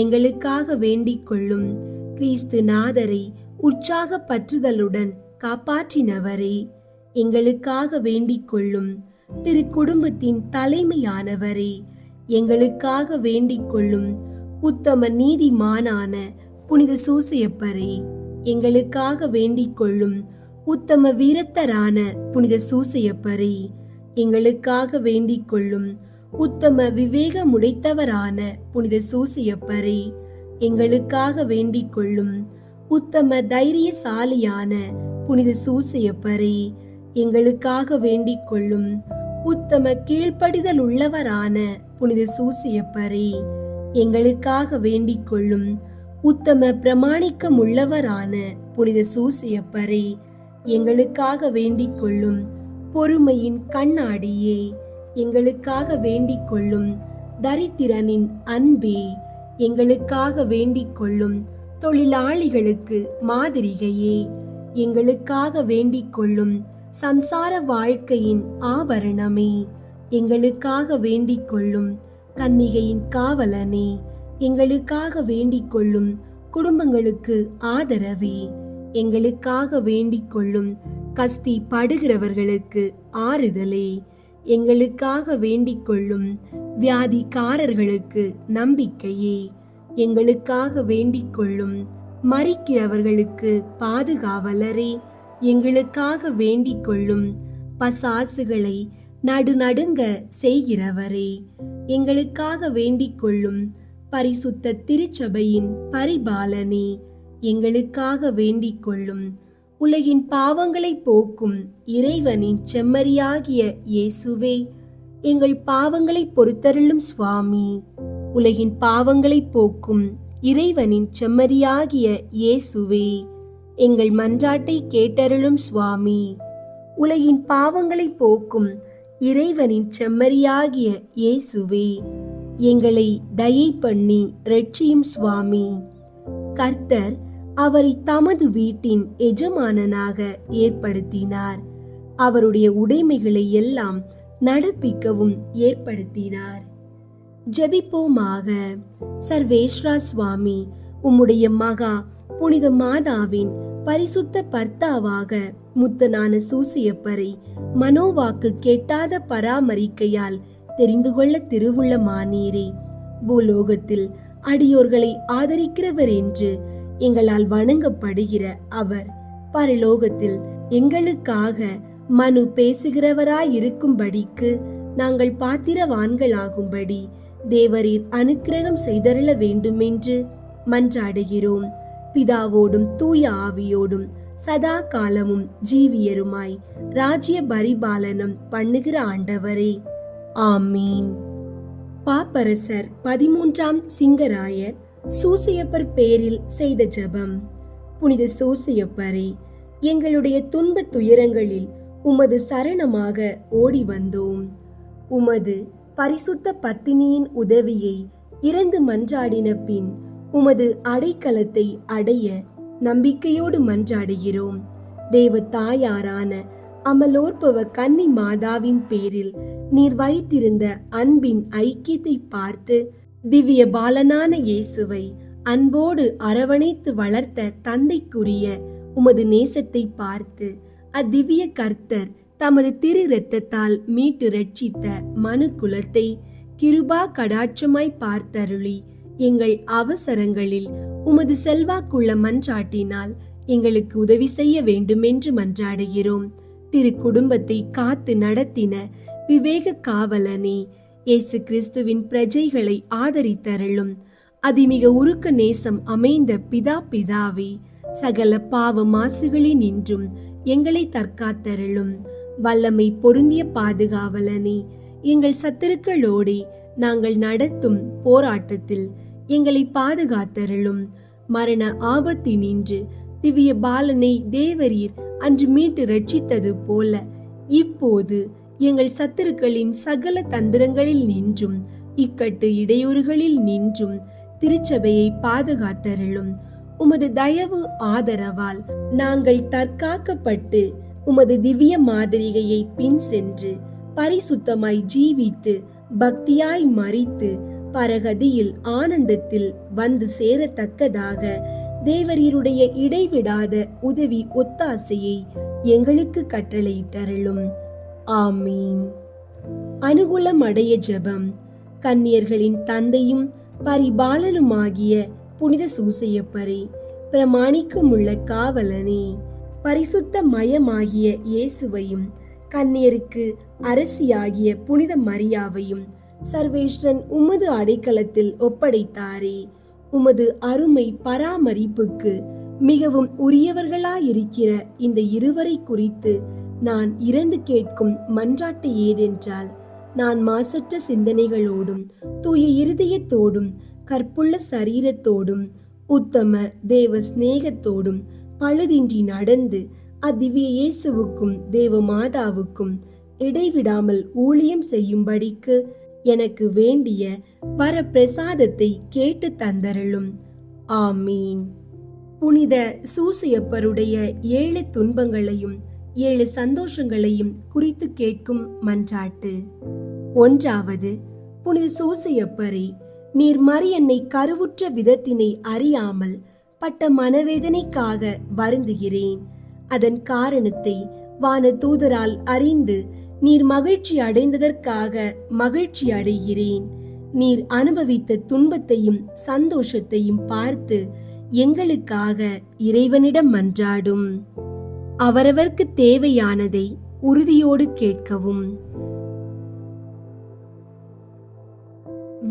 எங்களுக்காக வேண்டிக் கொள்ளும். கிறிஸ்து நாதரை உற்சாக பற்றுதலுடன் காப்பாற்றினவரே, எங்களுக்காக வேண்டிக் கொள்ளும். திரு குடும்பத்தின் தலைமையானவரே, எங்களுக்காக வேண்டிக் கொள்ளும். உத்தம நீதிமானான புனித சூசையப்பரே, எங்களுக்காக வேண்டிக் கொள்ளும். உத்தம வீரத்தரான புனித சூசையப்பரே, எங்களுக்காக வேண்டிக் கொள்ளும். உத்தம விவேகமுடைத்தவரான புனித சூசையப்பரே, எங்களுக்காக வேண்டிக் கொள்ளும். உத்தம தைரியசாலியான புனித சூசையப்பரே, எங்களுக்காக வேண்டிக் கொள்ளும். உத்தம கீழ்ப்படிதல் உள்ளவரான புனித சூசையப்பரே, எங்களுக்காக வேண்டிக் கொள்ளும். உத்தம பிரமாணிக்கம் உள்ளவரான புனித சூசையப்பரே, எங்களுக்காக வேண்டிக் கொள்ளும். பொறுமையின் கண்ணாடியே, எங்களுக்காக வேண்டிக் கொள்ளும். தரித்திரனின் அன்பே, எங்களுக்காக வேண்டிக் கொள்ளும். தொழிலாளிகளுக்கு மாதிரிகையே, எங்களுக்காக வேண்டிக் கொள்ளும். சம்சார வாழ்க்கையின் ஆபரணமே, எங்களுக்காக வேண்டிக் கொள்ளும். கன்னிகையின் காவலனே, எங்களுக்காக வேண்டிக் கொள்ளும். குடும்பங்களுக்கு ஆதரவே, எங்களுக்காக வேண்டிக் கொள்ளும். கஸ்தி படுகிறவர்களுக்கு ஆறுதலே, எங்களுக்காக வேண்டிக் கொள்ளும். வியாதிக்காரர்களுக்கு நம்பிக்கையே, எங்களுக்காக வேண்டிக் கொள்ளும். மரிக்கிறவர்களுக்கு பாதுகாவலரே, எங்களுக்காக வேண்டிக் கொள்ளும். பசாசுகளை நடுநடுங்க செய்கிறவரே, எங்களுக்காக வேண்டிக் கொள்ளும். பரிசுத்த திருச்சபையின் பரிபாலனே, எங்களுக்காக வேண்டிக் கொள்ளும். உலகின் பாவங்களை போக்கும் இறைவனின் செம்மறியாகிய இயேசுவே, எங்கள் பாவங்களை பொறுத்தருளும் சுவாமி. உலகின் பாவங்களை போக்கும் இறைவனின் செம்மறியாகிய இயேசுவே, எங்கள் மன்றாட்டை கேட்டருளும் சுவாமி. உலகின் பாவங்களை போக்கும் இறைவனின் செம்மறியாகிய இயேசுவே, எங்களை தயை பண்ணி இரட்சியும் சுவாமி. கர்த்தர் அவரை தமது வீட்டின் எஜமானனாக ஏற்படுத்தினார். அவருடைய உடைமைகளை எல்லாம் நடப்பிக்கவும் ஏற்படுத்தினார். ஜெபிப்போமாக. சர்வேஸ்வரா சுவாமி, உம்முடைய மகா புனித மாதாவின் பரிசுத்த பர்த்தாவாக முத்தனான சூசியப்பரை மனோவாக்கு கெட்டாத பராமரிக்கையால் தெரிந்து கொள்ள திருவுள்ளமானீரே. பூலோகத்தில் அடியோர்களை ஆதரிக்கிறவர் என்று எங்களால் வணங்கப்படுகிற அவர் பரலோகத்தில் எங்களுக்காக மனு பேசுகிறவராயிருக்கும்படிக்கு நாங்கள் பாத்திரவான்களாகும்படி தேவரீர் அனுக்கிரகம் செய்தருள வேண்டுமென்று மன்றாடுகிறோம். பிதாவோடும் தூய ஆவியோடும் சதா காலமும் ஜீவியருமாய் ராஜ்ய பரிபாலனம் பண்ணுகிற ஆண்டவரே, ஆமீன். பாப்பரசர் 13ஆம் சிங்கராயர் சூசியப்பர் பேரில் செய்த ஜெபம். புனித சூசியப்பரே, எங்களுடைய துன்பத் துயரங்களில் உமது சரணமாக ஓடி வந்தோம். உமது பரிசுத்த பத்தினியின் உதவியை இறந்து மன்றாடின பின் உமது அடைக்கலத்தை அடைய நம்பிக்கையோடு மன்றாடுகிறோம். தேவ தாயாரான அமலோற்பவ கன்னி மாதாவின் பேரில் நீர் வைத்திருந்த அன்பின் ஐக்கியத்தை பார்த்து திவ்ய பாலனான இயேசுவை அன்போடு அரவணைத்து வளர்த்த தந்தைக்குரிய உமது நேசத்தை பார்த்து அத்திவ்ய கர்த்தர் தமது திரு இரத்தத்தால் மீட்டு ரட்சித்த மனு குலத்தை கிருபா கடாட்சமாய் பார்த்தருளி எங்கள் அவசரங்களில் உமது செல்வாக்குள்ள மன்றாட்டினால் எங்களுக்கு உதவி செய்ய வேண்டுமென்று மன்றாடுகிறோம். திரு குடும்பத்தை காத்து நடத்தின விவேக காவலனே, இயேசு கிறிஸ்துவின் பிரஜைகளை ஆதரித்தருளும். அதிமிக உருக்க நேசம் அமைந்த பிதாவே, சகல பாவ மாசுகளில் நின்றும் எங்களை தற்காத்தருளும். வல்லமை பொருந்திய பாதுகாவலனே, எங்கள் சத்துருக்களோடே நாங்கள் நடத்தும் போராட்டத்தில் எங்களை பாதுகாத்தருளும். மரண ஆபத்தினின்று திவ்ய பாலனை தேவரீர் அன்று மீட்டு ரட்சித்தது போல இப்போது எங்கள் சத்துருக்களின் சகல தந்திரங்களில் நின்றும் இக்கட்டு இடையூறுகளில் நின்றும் திருச்சபையை பாதுகாத்தருளும். உமது தயவு ஆதரவால் நாங்கள் தற்காக்கப்பட்டு உமது திவ்ய மாதிரிகையை பின் சென்று பரிசுத்தமாய் ஜீவித்து பக்தியாய் மரித்து பரகதியில் ஆனந்தத்தில் வந்து சேரத்தக்கதாக தேவரீருடைய இடைவிடாத உதவி ஒத்தாசையை எங்களுக்கு கட்டளையிட்டருளும். ஆமீன். அனுகூலம் அடைய ஜெபம். கன்னியர்களின் தந்தையும் பரிபாலனுமாகிய புனித சூசையப்பரே, பிரமாணிக்கும் உள்ள காவலனே, பரிசுத்த மயமாகிய இயேசுவையும் கன்னியருக்கு அரசியாகிய புனித மரியாவையும் சர்வேஸ்வரன் உமது அடைக்கலத்தில் ஒப்படைத்தாரே. உமது அருமை பராமரிப்புக்கு மிகவும் உரியவர்களாயிருக்கிற இந்த இருவரை குறித்து நான் இறந்து கேட்கும் மன்றாட்டு ஏதென்றால், நான் மாசற்ற சிந்தனைகளோடும் தூய இருதயத்தோடும் கற்புள்ள சரீரத்தோடும் உத்தம தேவ சிநேகத்தோடும் பழுதின்றி நடந்து அத்திவ்ய இயேசுவுக்கும் தேவ மாதாவுக்கும் இடைவிடாமல் ஊழியம் செய்யும்படிக்கு எனக்கு வேண்டிய வரப்பிரசாதத்தை கேட்டு தந்தருளும். ஆமீன். புனித சூசையப்பருடைய 7 துன்பங்களையும் 7 சந்தோஷங்களையும் குறித்து கேட்கும் மன்றாட்டு. 1. புனித சூசையப்பரே, நீர் மரியன்னை கருவுற்ற விதத்தினை அறியாமல் பட்ட மனவேதனைக்காக வருந்துகிறேன். அதன் காரணத்தை வான தூதரால் அறிந்து நீர் மகிழ்ச்சி அடைந்ததற்காக மகிழ்ச்சி அடைகிறேன். நீர் அனுபவித்த துன்பத்தையும் சந்தோஷத்தையும் பார்த்து எங்களுக்காக இறைவனிடம் மன்றாடும். அவரவர்க்கு தேவையானதை உறுதியோடு கேட்கவும்.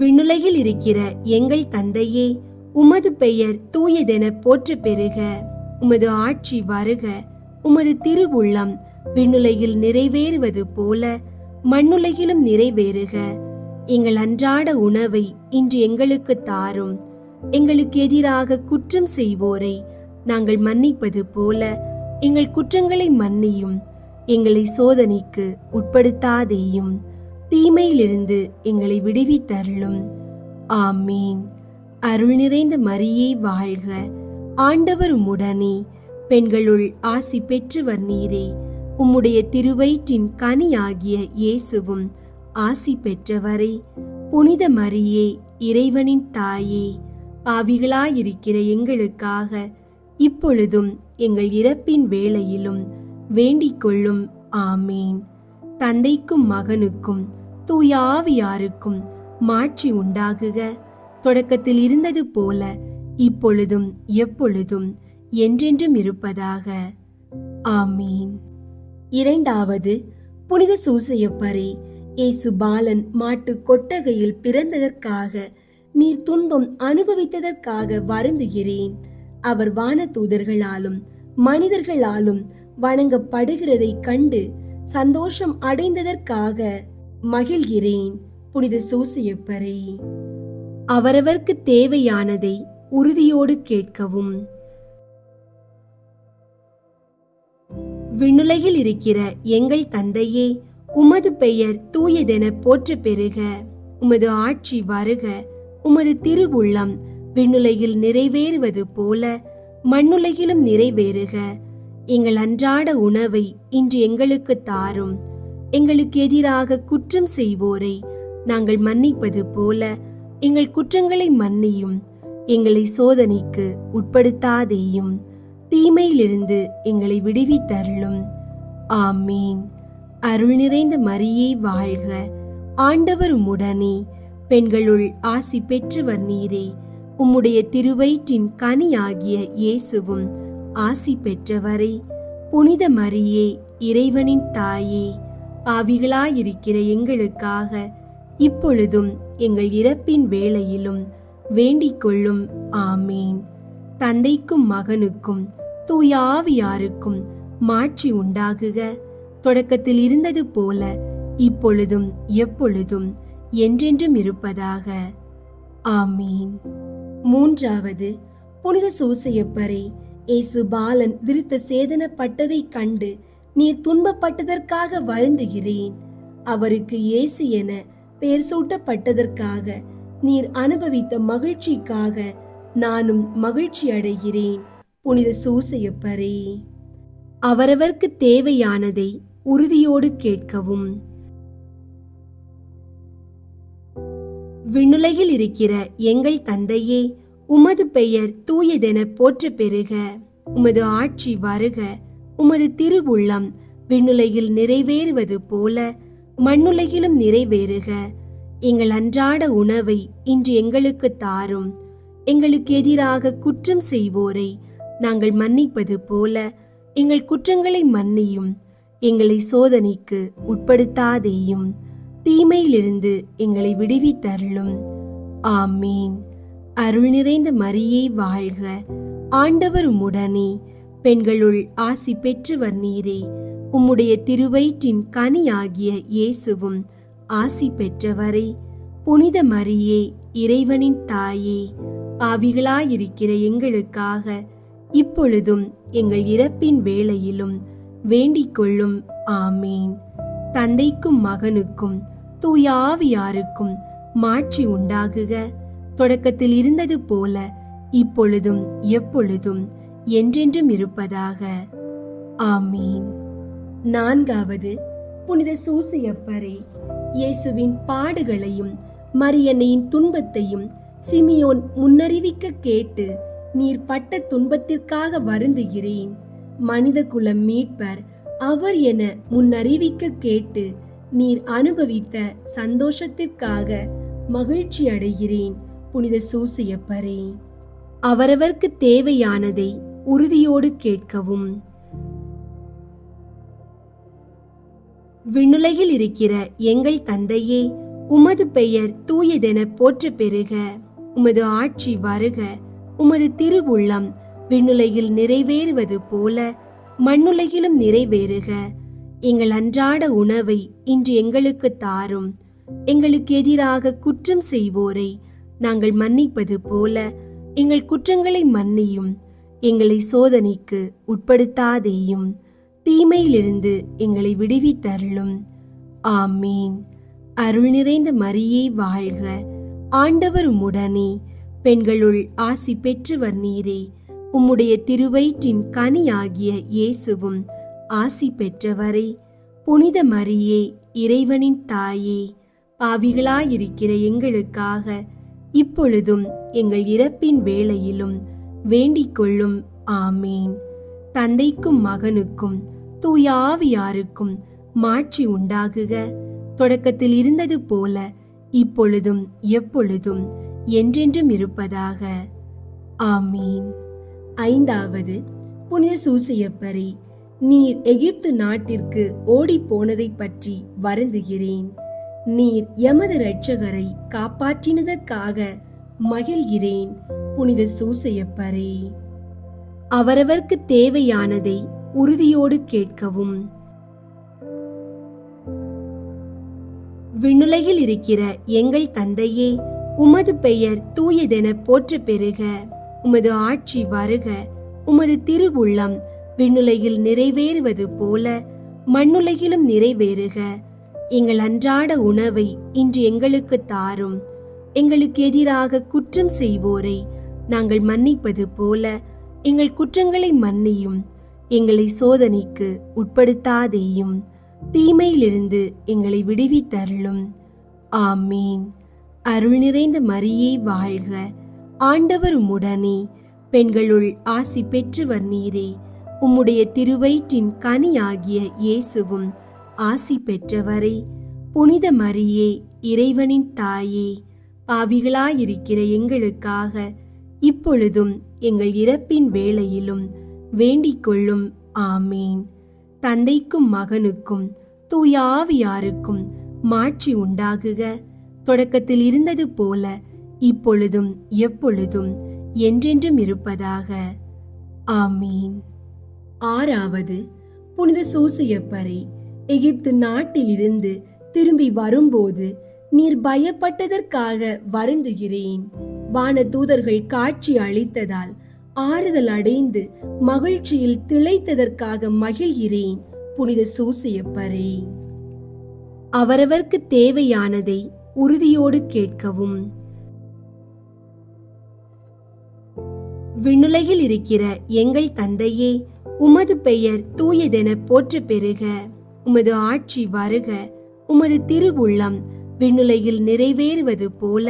விண்ணுலகில் இருக்கிற எங்கள் தந்தையே, உமது பெயர் தூயதென போற்ற பெறுக. உமது ஆட்சி வருக. உமது திருவுள்ளம் விண்ணுலகில் நிறைவேறுவது போல மண்ணுலகிலும் நிறைவேறுக. எங்கள் அன்றாட உணவை இன்று எங்களுக்கு தாரும். எங்களுக்கு எதிராக குற்றம் செய்வோரை நாங்கள் மன்னிப்பது போல எங்கள் குற்றங்களை மன்னியும். எங்களை சோதனைக்கு உட்படுத்தாதேயும், தீமையிலிருந்து எங்களை விடுவித்தருளும். ஆமீன். அருள் நிறைந்த மரியே வாழ்க, ஆண்டவர் உம்முடனே, பெண்களுள் ஆசி பெற்றவர் நீரே. உம்முடைய திருவயிற்றின் கனியாகிய இயேசுவும் ஆசி பெற்றவரே. புனித மரியே, இறைவனின் தாயே, பாவிகளாயிருக்கிற எங்களுக்காக இப்பொழுதும் எங்கள் இறப்பின் வேளையிலும் வேண்டிக் கொள்ளும். ஆமீன். தந்தைக்கும் மகனுக்கும் தூய ஆவியாருக்கும் மாட்சி உண்டாகுக. தொடக்கத்தில் இருந்தது போல இப்பொழுதும் எப்பொழுதும் என்றென்றும் இருப்பதாக. ஆமீன். இரண்டாவது புனித சூசையப்பரே, இயேசு பாலன் மாட்டு கொட்டகையில் பிறந்ததற்காக நீர் துன்பம் அனுபவித்ததற்காக வருந்துகிறேன். அவர் வானதூதர்களாலும் மனிதர்களாலும் வணங்கப்படுகிறதை கண்டு சந்தோஷம் அடைந்ததற்காக மகிழ்கிறேன். புனித சூசையப்பரே, அவரவர்க்கு தேவையானதை உறுதியோடு கேட்கவும். விண்ணுலகில் இருக்கிற எங்கள் தந்தையே, உமது பெயர் தூயதென போற்ற பெறுக. உமது ஆட்சி வருக. உமது திருவுள்ளம் விண்ணுலகில் நிறைவேறுவது போல மண்ணுலகிலும் நிறைவேறுக. எங்கள் அன்றாட உணவை இன்று எங்களுக்கு தாரும். எங்களுக்கு எதிராக குற்றம் செய்வோரை நாங்கள் மன்னிப்பது போல எங்கள் குற்றங்களை மன்னியும். எங்களை சோதனைக்கு உட்படுத்தாதேயும், தீமையிலிருந்து எங்களை விடுவித்தருளும். ஆமீன். அருள் நிறைந்த மரியே வாழ்க, ஆண்டவர் உம்முடனே, பெண்களுள் ஆசி பெற்றவர் நீரே. உம்முடைய திருவயிற்றின் கனியாகிய இயேசுவும் ஆசி பெற்றவரே. புனித மரியே, இறைவனின் தாயே, பாவிகளாயிருக்கிற எங்களுக்காக இப்பொழுதும் எங்கள் இறப்பின் வேளையிலும் வேண்டிக் கொள்ளும். ஆமீன். தந்தைக்கும் மகனுக்கும் தூய ஆவியாருக்கும் மாட்சி உண்டாகுக. தொடக்கத்தில் இருந்தது போல இப்பொழுதும் எப்பொழுதும் என்றென்றும் இருப்பதாக. ஆமீன். மூன்றாவது புனித சூசையப்பரே, இயேசு பாலன் விருத்த சேதனப்பட்டதை கண்டு நீர் துன்பப்பட்டதற்காக வருந்துகிறேன். அவருக்கு இயேசு என பெயர் சூட்டப்பட்டதற்காக நீர் அனுபவித்த மகிழ்ச்சிக்காக நானும் மகிழ்ச்சி அடைகிறேன். புனித சூசையப்பரே, அவரவர்க்கு தேவையானதை உறுதியோடு கேட்கவும். விண்ணுலகில் இருக்கிற எங்கள் தந்தையே, உமது பெயர் தூயதென போற்ற பெறுக. உமது ஆட்சி வருக. உமது திருவுள்ளம் விண்ணுலகில் நிறைவேறுவது போல மண்ணுலகிலும் நிறைவேறுக. எங்கள் அன்றாட உணவை இன்று எங்களுக்கு தாரும். எங்களுக்கு எதிராக குற்றம் செய்வோரை நாங்கள் மன்னிப்பது போல எங்கள் குற்றங்களை மன்னியும். எங்களை சோதனைக்கு உட்படுத்தாதேயும், தீமையிலிருந்து எங்களை விடுவித்தருளும். ஆமீன். அருள் நிறைந்த மரியே வாழ்க, ஆண்டவர் உம்முடனே, பெண்களுள் ஆசி பெற்றவர் நீரே. உம்முடைய திருவயிற்றின் கனியாகிய இயேசுவும் ஆசி பெற்றவரே. புனித மரியே, இறைவனின் தாயே, பாவிகளாயிருக்கிற எங்களுக்காக இப்பொழுதும் எங்கள் இறப்பின் வேளையிலும் வேண்டிக் கொள்ளும். ஆமீன். தந்தைக்கும் மகனுக்கும் தூய ஆவியாருக்கும் மாட்சி உண்டாகுக. தொடக்கத்தில் இருந்தது போல இப்பொழுதும் எப்பொழுதும் என்றென்றும் இருப்பதாக. ஆமீன். நான்காவது புனித சூசையப்பரே, இயேசுவின் பாடுகளையும் மரியன்னையின் துன்பத்தையும் சிமியோன் முன்னறிவிக்க கேட்டு நீர் பட்ட துன்பத்திற்காக வருந்துகிறேன். மனித குலம் மீட்பர் அவர் என முன்னறிவிக்க கேட்டு நீர் அனுபவித்த சந்தோஷத்திற்காக மகிழ்ச்சி அடைகிறேன். புனித சூசையப்பரே, அவரவர்க்கு தேவையானதை உறுதியோடு கேட்கவும். விண்ணுலகில் இருக்கிற எங்கள் தந்தையே, உமது பெயர் தூயதென போற்ற பெறுக. உமது ஆட்சி வருக. உமது திருவுள்ளம் விண்ணுலகில் நிறைவேறுவது போல மண்ணுலகிலும் நிறைவேறுக. எங்கள் அன்றாட உணவை இன்று எங்களுக்கு தாரும். எங்களுக்கு எதிராக குற்றம் செய்வோரை நாங்கள் மன்னிப்பது போல எங்கள் குற்றங்களை மன்னியும். எங்களை சோதனைக்கு உட்படுத்தாதேயும், தீமையிலிருந்து எங்களை விடுவித்தருளும். ஆமீன். அருள் நிறைந்த மரியே வாழ்க, ஆண்டவர் உம்முடனே, பெண்களுள் ஆசி பெற்றவர் நீரே. உம்முடைய திருவயிற்றின் கனியாகிய இயேசுவும் ஆசி பெற்றவரே. புனித மரியே, இறைவனின் தாயே, பாவிகளாயிருக்கிற எங்களுக்காக இப்பொழுதும் எங்கள் இறப்பின் வேளையிலும் வேண்டிக் கொள்ளும். ஆமீன். தந்தைக்கும் மகனுக்கும் தூய ஆவியாருக்கும் மாட்சி உண்டாகுக. தொடக்கத்தில் இருந்தது போல இப்பொழுதும் எப்பொழுதும் என்றென்றும் இருப்பதாக. ஆமீன். ஐந்தாவது, புனித சூசையப்பரே, நீர் எகிப்து நாட்டிற்கு ஓடி போனதை பற்றி வருந்துகிறேன். நீர் எமது இரட்சகரை காப்பாற்றினதற்காக மகிழ்கிறேன். புனித சூசையப்பரே, அவரவர்க்கு தேவையானதை உறுதியோடு கேட்கவும். விண்ணுலகில் இருக்கிற எங்கள் தந்தையே, உமது பெயர் தூயதென போற்ற பெறுக. உமது ஆட்சி வருக. உமது திருவுள்ளம் விண்ணுலகில் நிறைவேறுவது போல மண்ணுலகிலும் நிறைவேறுக. எங்கள் அன்றாட உணவை இன்று எங்களுக்கு தாரும். எங்களுக்கு எதிராக குற்றம் செய்வோரை நாங்கள் மன்னிப்பது போல எங்கள் குற்றங்களை மன்னியும். எங்களை சோதனைக்கு உட்படுத்தாதேயும், தீமையிலிருந்து எங்களை விடுவித்தருளும். ஆமீன். அருள் நிறைந்த மரியே வாழ்க, ஆண்டவர் உம்முடனே, பெண்களுள் ஆசி பெற்றவர் நீரே. உம்முடைய திருவயிற்றின் கனியாகிய இயேசுவும் ஆசி பெற்றவரே. புனித மரியே, இறைவனின் தாயே, பாவிகளாயிருக்கிற எங்களுக்காக இப்பொழுதும் எங்கள் இறப்பின் வேளையிலும் வேண்டிக் கொள்ளும். ஆமீன். தந்தைக்கும் மகனுக்கும் தூய ஆவியாருக்கும் மாட்சி உண்டாகுக. தொடக்கத்தில் இருந்தது போல இப்பொழுதும் எப்பொழுதும் என்றென்றும் இருப்பதாக. ஆமீன். ஆறாவது, புனித சூசையப்பரே, எகிப்து நாட்டிலிருந்து திரும்பி வரும்போது நீர் பயப்பட்டதற்காக வருந்துகிறேன். வானதூதர்கள் காட்சி அளித்ததால் ஆறுதல் அடைந்து மகிழ்ச்சியில் திளைத்ததற்காக மகிழ்கிறேன். புனித சூசையப்பரே, அவரவர்க்கு தேவையானதை உறுதியோடு கேட்கவும். விண்ணுலகில் இருக்கிற எங்கள் தந்தையே, உமது பெயர் தூயதென போற்ற பெறுக. உமது ஆட்சி வருக. உமது திருவுள்ளம் விண்ணுலகில் நிறைவேறுவது போல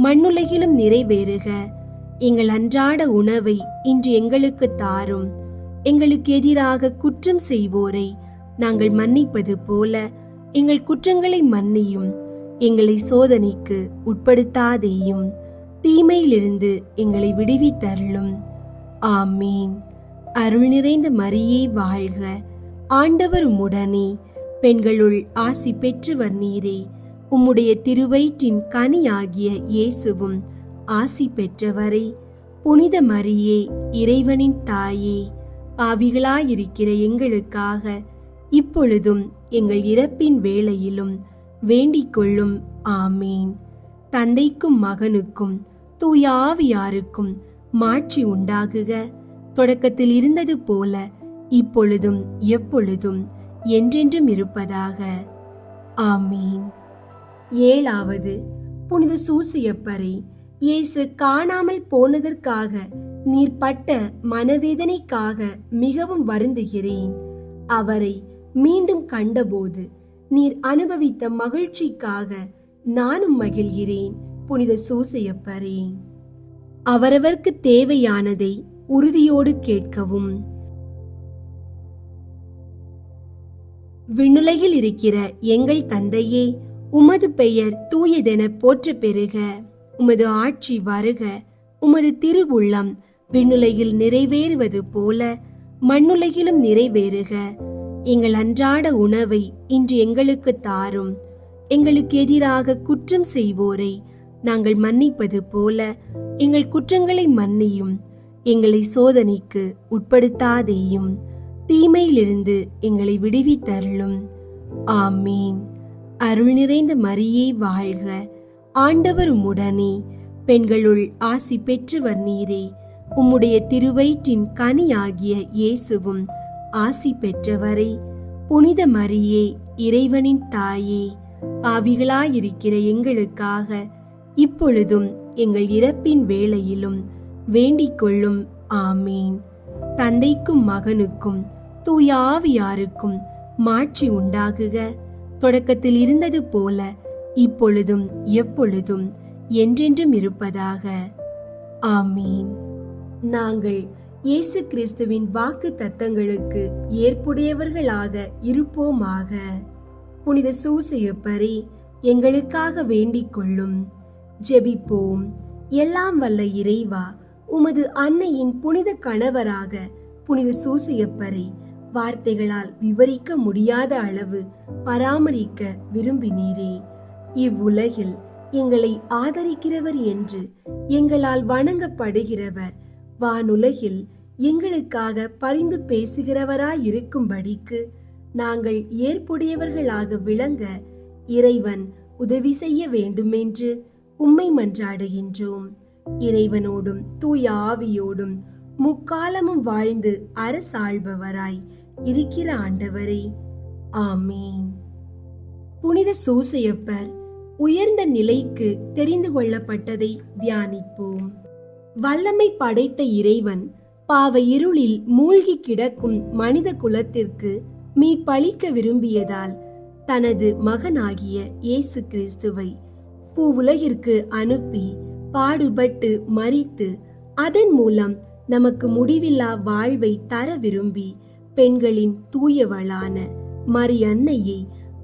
மண்ணுலகிலும் நிறைவேறுக. எங்கள் அன்றாட உணவை இன்று எங்களுக்கு தாரும். எங்களுக்கு எதிராக குற்றம் செய்வோரை நாங்கள் மன்னிப்பது போல எங்கள் குற்றங்களை மன்னியும். எங்களை சோதனைக்கு உட்படுத்தாதேயும், தீமையிலிருந்து எங்களை விடுவித்தருளும். ஆமீன். அருள் நிறைந்த மரியே வாழ்க, ஆண்டவர் உம்முடனே, பெண்களுள் ஆசி பெற்றவர் நீரே. உம்முடைய திருவயிற்றின் கனியாகிய இயேசுவும் ஆசி பெற்றவரே. புனித மரியே, இறைவனின் தாயே, பாவிகளாயிருக்கிற எங்களுக்காக இப்பொழுதும் எங்கள் இறப்பின் வேளையிலும் வேண்டிக் கொள்ளும். ஆமீன். தந்தைக்கும் மகனுக்கும் தூய ஆவியாருக்கும் மாட்சி உண்டாகுக. தொடக்கத்தில் இருந்தது போல இப்பொழுதும் எப்பொழுதும் என்றென்றும் இருப்பதாக. ஆமீன். ஏழாவது, புனித சூசையப்பரே, இயேசு காணாமல் போனதற்காக நீர் பட்ட மனவேதனைக்காக மிகவும் வருந்துகிறேன். அவரை மீண்டும் கண்டபோது நீர் அனுபவித்த மகிழ்ச்சிக்காக நானும் மகிழ்கிறேன். புனித சூசையப்பரே, அவரவர்க்கு தேவையானதை உறுதியோடு கேட்கவும். விண்ணுலகில் இருக்கிற எங்கள் தந்தையே, உமது பெயர் தூயதென போற்ற பெறுக. உமது ஆட்சி வருக. உமது திருவுள்ளம் விண்ணுலகில் நிறைவேறுவது போல மண்ணுலகிலும் நிறைவேறுக. எங்கள் அன்றாட உணவை இன்று எங்களுக்கு தாரும். எங்களுக்கு எதிராக குற்றம் செய்வோரை நாங்கள் மன்னிப்பது போல எங்கள் குற்றங்களை மன்னியும். எங்களை சோதனைக்கு உட்படுத்தாதேயும், தீமையிலிருந்து எங்களை விடுவித்தருளும். ஆமீன். அருள் நிறைந்த மரியே வாழ்க, ஆண்டவர் உம்முடனே, பெண்களுள் ஆசி பெற்றவர் நீரே. உம்முடைய திருவயிற்றின் கனியாகிய இயேசுவும் ஆசி பெற்றவரே. புனித மரியே, இறைவனின் தாயே, பாவிகளாயிருக்கிற எங்களுக்காக இப்பொழுதும் எங்கள் இறப்பின் வேளையிலும் வேண்டிக் கொள்ளும். ஆமீன். தந்தைக்கும் மகனுக்கும் தூய ஆவியாருக்கும் மாட்சி உண்டாகுக. தொடக்கத்தில் இருந்தது போல இப்பொழுதும் எப்பொழுதும் என்றென்றும் இருப்பதாக. ஆமீன். நாங்கள் இயேசு கிறிஸ்துவின் வாக்கு தத்தங்களுக்கு ஏற்புடையவர்களாக இருப்போமாக. புனித சூசையப்பரே, எங்களுக்காக வேண்டிக் கொள்ளும். ஜெபிப்போம். எல்லாம் வல்ல இறைவா, உமது அன்னையின் புனித கணவராக புனித சூசையப்பரை வார்த்தைகளால் விவரிக்க முடியாத அளவு பராமரிக்க விரும்பினீரே. இவ்வுலகில் எங்களை ஆதரிக்கிறவர் என்று எங்களால் வணங்கப்படுகிறவர் வானுலகில் எங்களுக்காக பரிந்து பேசுகிறவராயிருக்கும்படிக்கு நாங்கள் ஏற்புடையவர்களாக விளங்க இறைவன் உதவி செய்ய வேண்டுமென்று உம்மை மன்றாடுகின்றோம். இறைவனோடும் தூய ஆவியோடும் முக்காலமும் வாழ்ந்து அரசாள்பவராய் இருக்கிற ஆண்டவரே, ஆமீன். புனித சூசையப்பர் உயர்ந்த நிலைக்கு தெரிந்து கொள்ளப்பட்டதை தியானிப்போம். வல்லமை படைத்த இறைவன் பாவ இருளில் மூழ்கி கிடக்கும் மனித குலத்திற்கு மீட்பளிக்க விரும்பியதால் தனது மகனாகிய இயேசு கிறிஸ்துவை பூவுலகிற்கு அனுப்பி பாடுபட்டு மரித்து அதன் மூலம் நமக்கு முடிவில்லா வாழ்வை தர விரும்பி பெண்களின் தூயவளான மரி அன்னையை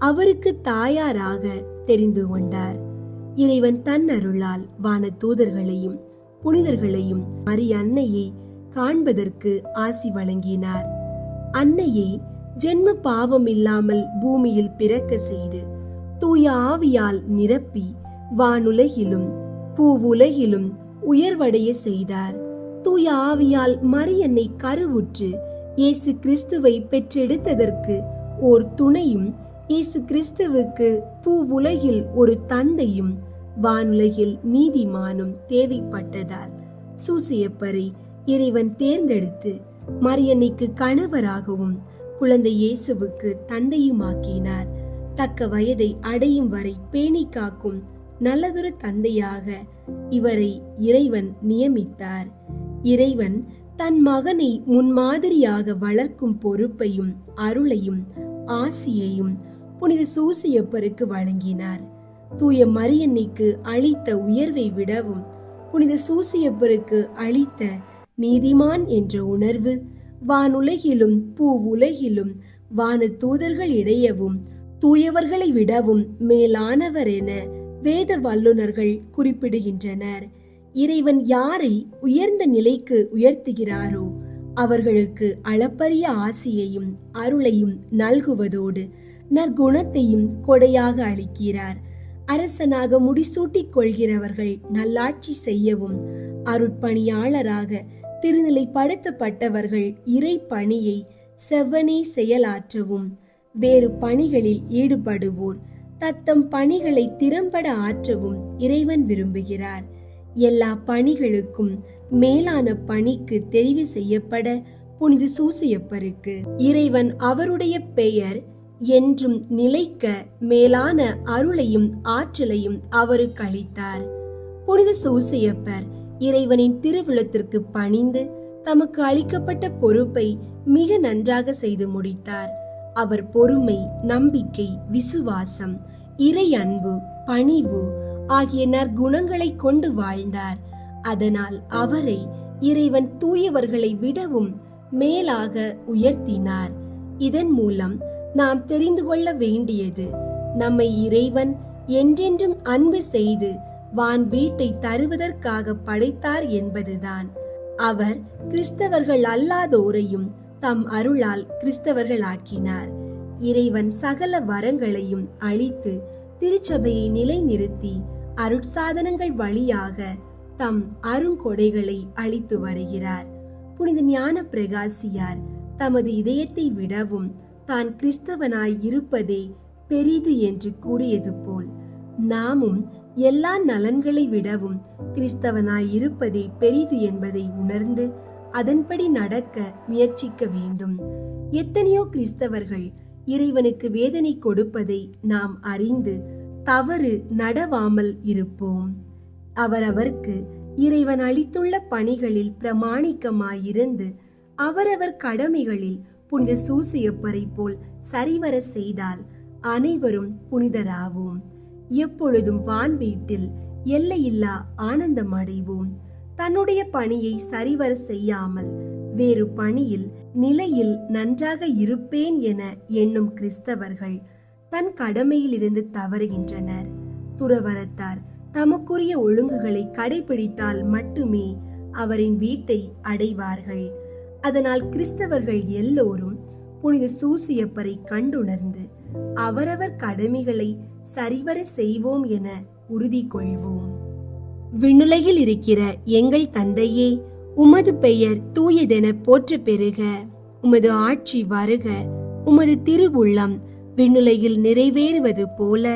அவருக்கு தாயாராக தெரிந்து கொண்டார். இறைவன் தன் அருளால் வான தூதர்களையும் புனிதர்களையும் மரி அன்னையை காண்பதற்கு ஆசி வழங்கினார். அன்னையை ஜென்ம பாவம் இல்லாமல் பூமியில் பிறக்க செய்து தூய ஆவியால் நிரப்பி வானுலகிலும் பூவுலகிலும் உயர்வடைய செய்தார். தூய ஆவியால் மரியன்னை கருவுற்று இயேசு கிறிஸ்துவை பெற்றெடுத்ததற்கு ஓர் துணையும், இயேசு கிறிஸ்துவுக்கு பூவுலகில் ஒரு தந்தையும் வானுலகில் நீதிமானும் தேவைப்பட்டதால் சூசையப்பரை இறைவன் தேர்ந்தெடுத்து மரியன்னைக்கு கணவராகவும் குழந்தை இயேசுவுக்கு தந்தையுமாக்கினார். தக்க வயதை அடையும் வரை பேணி காக்கும் நல்லதொரு தந்தையாக இவரை இறைவன் நியமித்தார். இறைவன் தன் மகனை முன்மாதிரியாக வளர்க்கும் பொறுப்பையும் அருளையும் ஆசியையும் புனித சூசையப்பருக்கு வழங்கினார். தூய மரியன்னைக்கு அளித்த உயர்வை விடவும் புனித சூசையப்பருக்கு அளித்த நீதிமான் என்ற உணர்வு வானுலகிலும் பூவுலகிலும் வான தூதர்கள் இடையவும் தூயவர்களை விடவும் மேலானவர் என வேத வல்லுநர்கள் குறிப்பிடுகின்றனர். இறைவன் யாரை உயர்ந்த நிலைக்கு உயர்த்துகிறாரோ அவர்களுக்கு அளப்பரிய ஆசியையும் அருளையும் நல்குவதோடு நற்குணத்தையும் கொடையாக அளிக்கிறார். அரசனாக முடிசூட்டிக் கொள்கிறவர்கள் நல்லாட்சி செய்யவும், அருட்பணியாளராக திருநிலைப்படுத்தப்பட்டவர்கள் இறை பணியை செவ்வனே செயலாற்றவும், வேறு பணிகளில் ஈடுபடுவோர் தத்தம் பணிகளை திறம்பட ஆற்றவும் இறைவன் விரும்புகிறார். எல்லா பணிகளுக்கும் மேலான பணிக்கு தெரிவு செய்யப்பட புனித சூசையப்பருக்கு இறைவன் அவருடைய பெயர் என்றும் நிலைக்க மேலான அருளையும் ஆற்றலையும் அவருக்கு அளித்தார். புனித சூசையப்பர் இறைவனின் திருவுளத்திற்கு பணிந்து தமக்கு அளிக்கப்பட்ட பொறுப்பை மிக நன்றாக செய்து முடித்தார். அவர் பொறுமை, நம்பிக்கை, விசுவாசம், இறை அன்பு, பணிவு ஆகிய நற்குணங்களை கொண்டு வாழ்ந்தார். அதனால் அவரை இறைவன் தூயவர்களை விடவும் மேலாக உயர்த்தினார். இதன் மூலம் நாம் தெரிந்து கொள்ள வேண்டியது, நம்மை இறைவன் என்றென்றும் அன்பு செய்து வான் வீட்டை தருவதற்காக படைத்தார் என்பதுதான். அவர் கிறிஸ்தவர்கள் அல்லாதோரையும் தம் அருளால் கிறிஸ்தவர்களாக்கினார். இறைவன் சகல வரங்களையும் அளித்து திருச்சபையை நிலைநிறுத்தி அருட்சாதனங்கள் வழியாக தம் அருங்கொடைகளை அளித்து வருகிறார். புனித ஞான பிரகாசியார் தமது இதயத்தை விடவும் தான் கிறிஸ்தவனாய் இருப்பதே பெரிது என்று கூறியது போல் நாமும் எல்லா நலன்களை விடவும் கிறிஸ்தவனாய் இருப்பதே பெரிது என்பதை உணர்ந்து அதன்படி நடக்க முயற்சிக்க வேண்டும். எத்தனையோ கிறிஸ்தவர்கள் இறைவனுக்கு வேதனை கொடுப்பதை நாம் அறிந்து தவறு நடவாமல் இருப்போம். அவரவர்க்கு இறைவன் அளித்துள்ள பணிகளில் பிரமாணிக்கமாயிருந்து அவரவர் கடமைகளில் புனித சூசையப்பரை போல் சரிவர செய்தால் அனைவரும் புனிதராவோம். எப்பொழுதும் வான் வீட்டில் எல்லையில்லா ஆனந்தம் அடைவோம். தன்னுடைய பணியை சரிவர செய்யாமல் வேறு பணியில் நிலையில் நன்றாக இருப்பேன் என எண்ணும் கிறிஸ்தவர்கள் தன் கடமையில் இருந்து தவறுகின்றனர். துறவரத்தார் தமக்குரிய ஒழுங்குகளை கடைபிடித்தால் மட்டுமே அவரின் வீட்டை அடைவார்கள். அதனால் கிறிஸ்தவர்கள் எல்லோரும் புனித சூசியப்பரை கண்டுணர்ந்து அவரவர் கடமைகளை சரிவர செய்வோம் என உறுதி கொள்வோம். விண்ணுலகில் இருக்கிற எங்கள் தந்தையே, உமது பெயர் தூயதென போற்ற பெறுக. உமது ஆட்சி வருக. உமது திருவுள்ளம் விண்ணுலகில் நிறைவேறுவது போல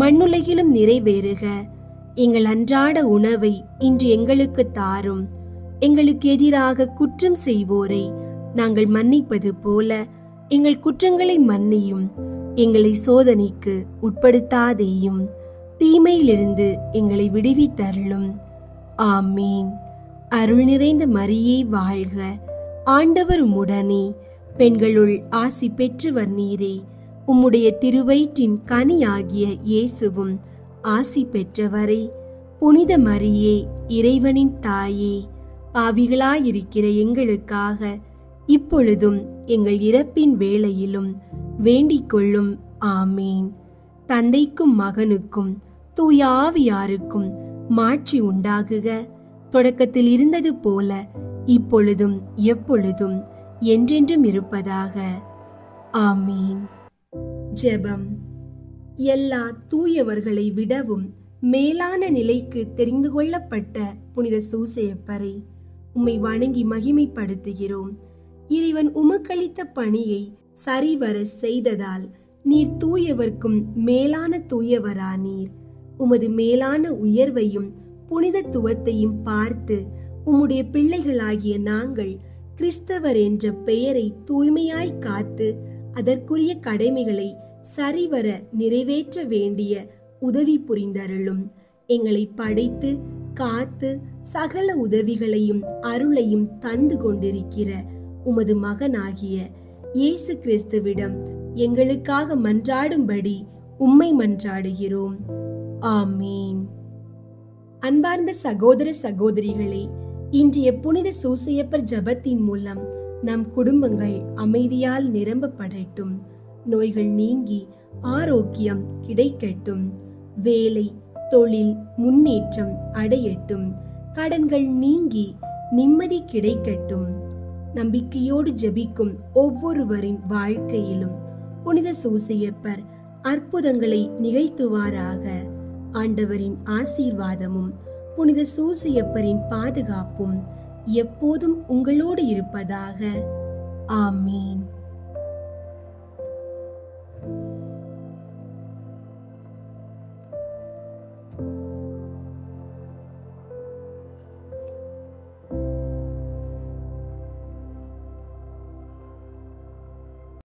மண்ணுலகிலும் நிறைவேறுக. எங்கள் அன்றாட உணவை இன்று எங்களுக்கு தாரும். எங்களுக்கு எதிராக குற்றம் செய்வோரை நாங்கள் மன்னிப்பது போல எங்கள் குற்றங்களை மன்னியும். எங்களை சோதனைக்கு உட்படுத்தாதேயும், தீமையிலிருந்து எங்களை விடுவித்தருளும். ஆமீன். அருள் நிறைந்த மரியே வாழ்க. ஆண்டவர் உம்முடனே, பெண்களுள் ஆசி பெற்றவர் நீரே. உம்முடைய திருவயிற்றின் கனியாகிய இயேசுவும் ஆசி பெற்றவரே. புனித மரியே, இறைவனின் தாயே, பாவிகளாயிருக்கிற எங்களுக்காக இப்பொழுதும் எங்கள் இறப்பின் வேளையிலும் வேண்டிக் கொள்ளும். ஆமீன். தந்தைக்கும் மகனுக்கும் தூய ஆவியாருக்கும் மாட்சி உண்டாகுக. தொடக்கத்தில் இருந்தது போல இப்பொழுதும் எப்பொழுதும் என்றென்றும் இருப்பதாக. ஆமீன். ஜெபம். எல்லா தூயவர்களை விடவும் மேலான நிலைக்கு தெரிந்து கொள்ளப்பட்ட புனித சூசையப்பரை உம்மை வணங்கி மகிமைப்படுத்துகிறோம். இறைவன் உமக்களித்த பணியை சரிவர செய்ததால் நீர் தூயவர்க்கும் மேலான தூயவரானீர். உமது மேலான உயர்வையும் புனிதத்துவத்தையும் பார்த்து உம்முடைய பிள்ளைகளாகிய நாங்கள் கிறிஸ்தவர் என்ற பெயரை தூய்மையாய் காத்து அதற்குரிய கடமைகளை சரிவர நிறைவேற்ற வேண்டிய உதவி புரிந்தருளும். எங்களை படைத்து காத்து சகல உதவிகளையும் அருளையும் தந்து கொண்டிருக்கிற உமது மகனாகிய இயேசு கிறிஸ்துவிடம் எங்களுக்காக மன்றாடும்படி உம்மை மன்றாடுகிறோம். ஆமீன். அன்பார்ந்த சகோதர சகோதரிகளே, இன்றைய புனித சூசையப்பர் ஜபத்தின் மூலம் நம் குடும்பங்கள் அமைதியால் நிரம்பப்படட்டும். நோய்கள் நீங்கி ஆரோக்கியம் கிடைக்கட்டும். வேலை தொழில் முன்னேற்றம் அடையட்டும். கடன்கள் நீங்கி நிம்மதி கிடைக்கட்டும். நம்பிக்கையோடு ஜெபிக்கும் ஒவ்வொருவரின் வாழ்க்கையிலும் புனித சூசையப்பர் அற்புதங்களை நிகழ்த்துவாராக. ஆண்டவரின் ஆசீர்வாதமும் புனித சூசையப்பரின் பாதுகாப்பும் எப்போதும் உங்களோடு இருப்பதாக. ஆமீன்.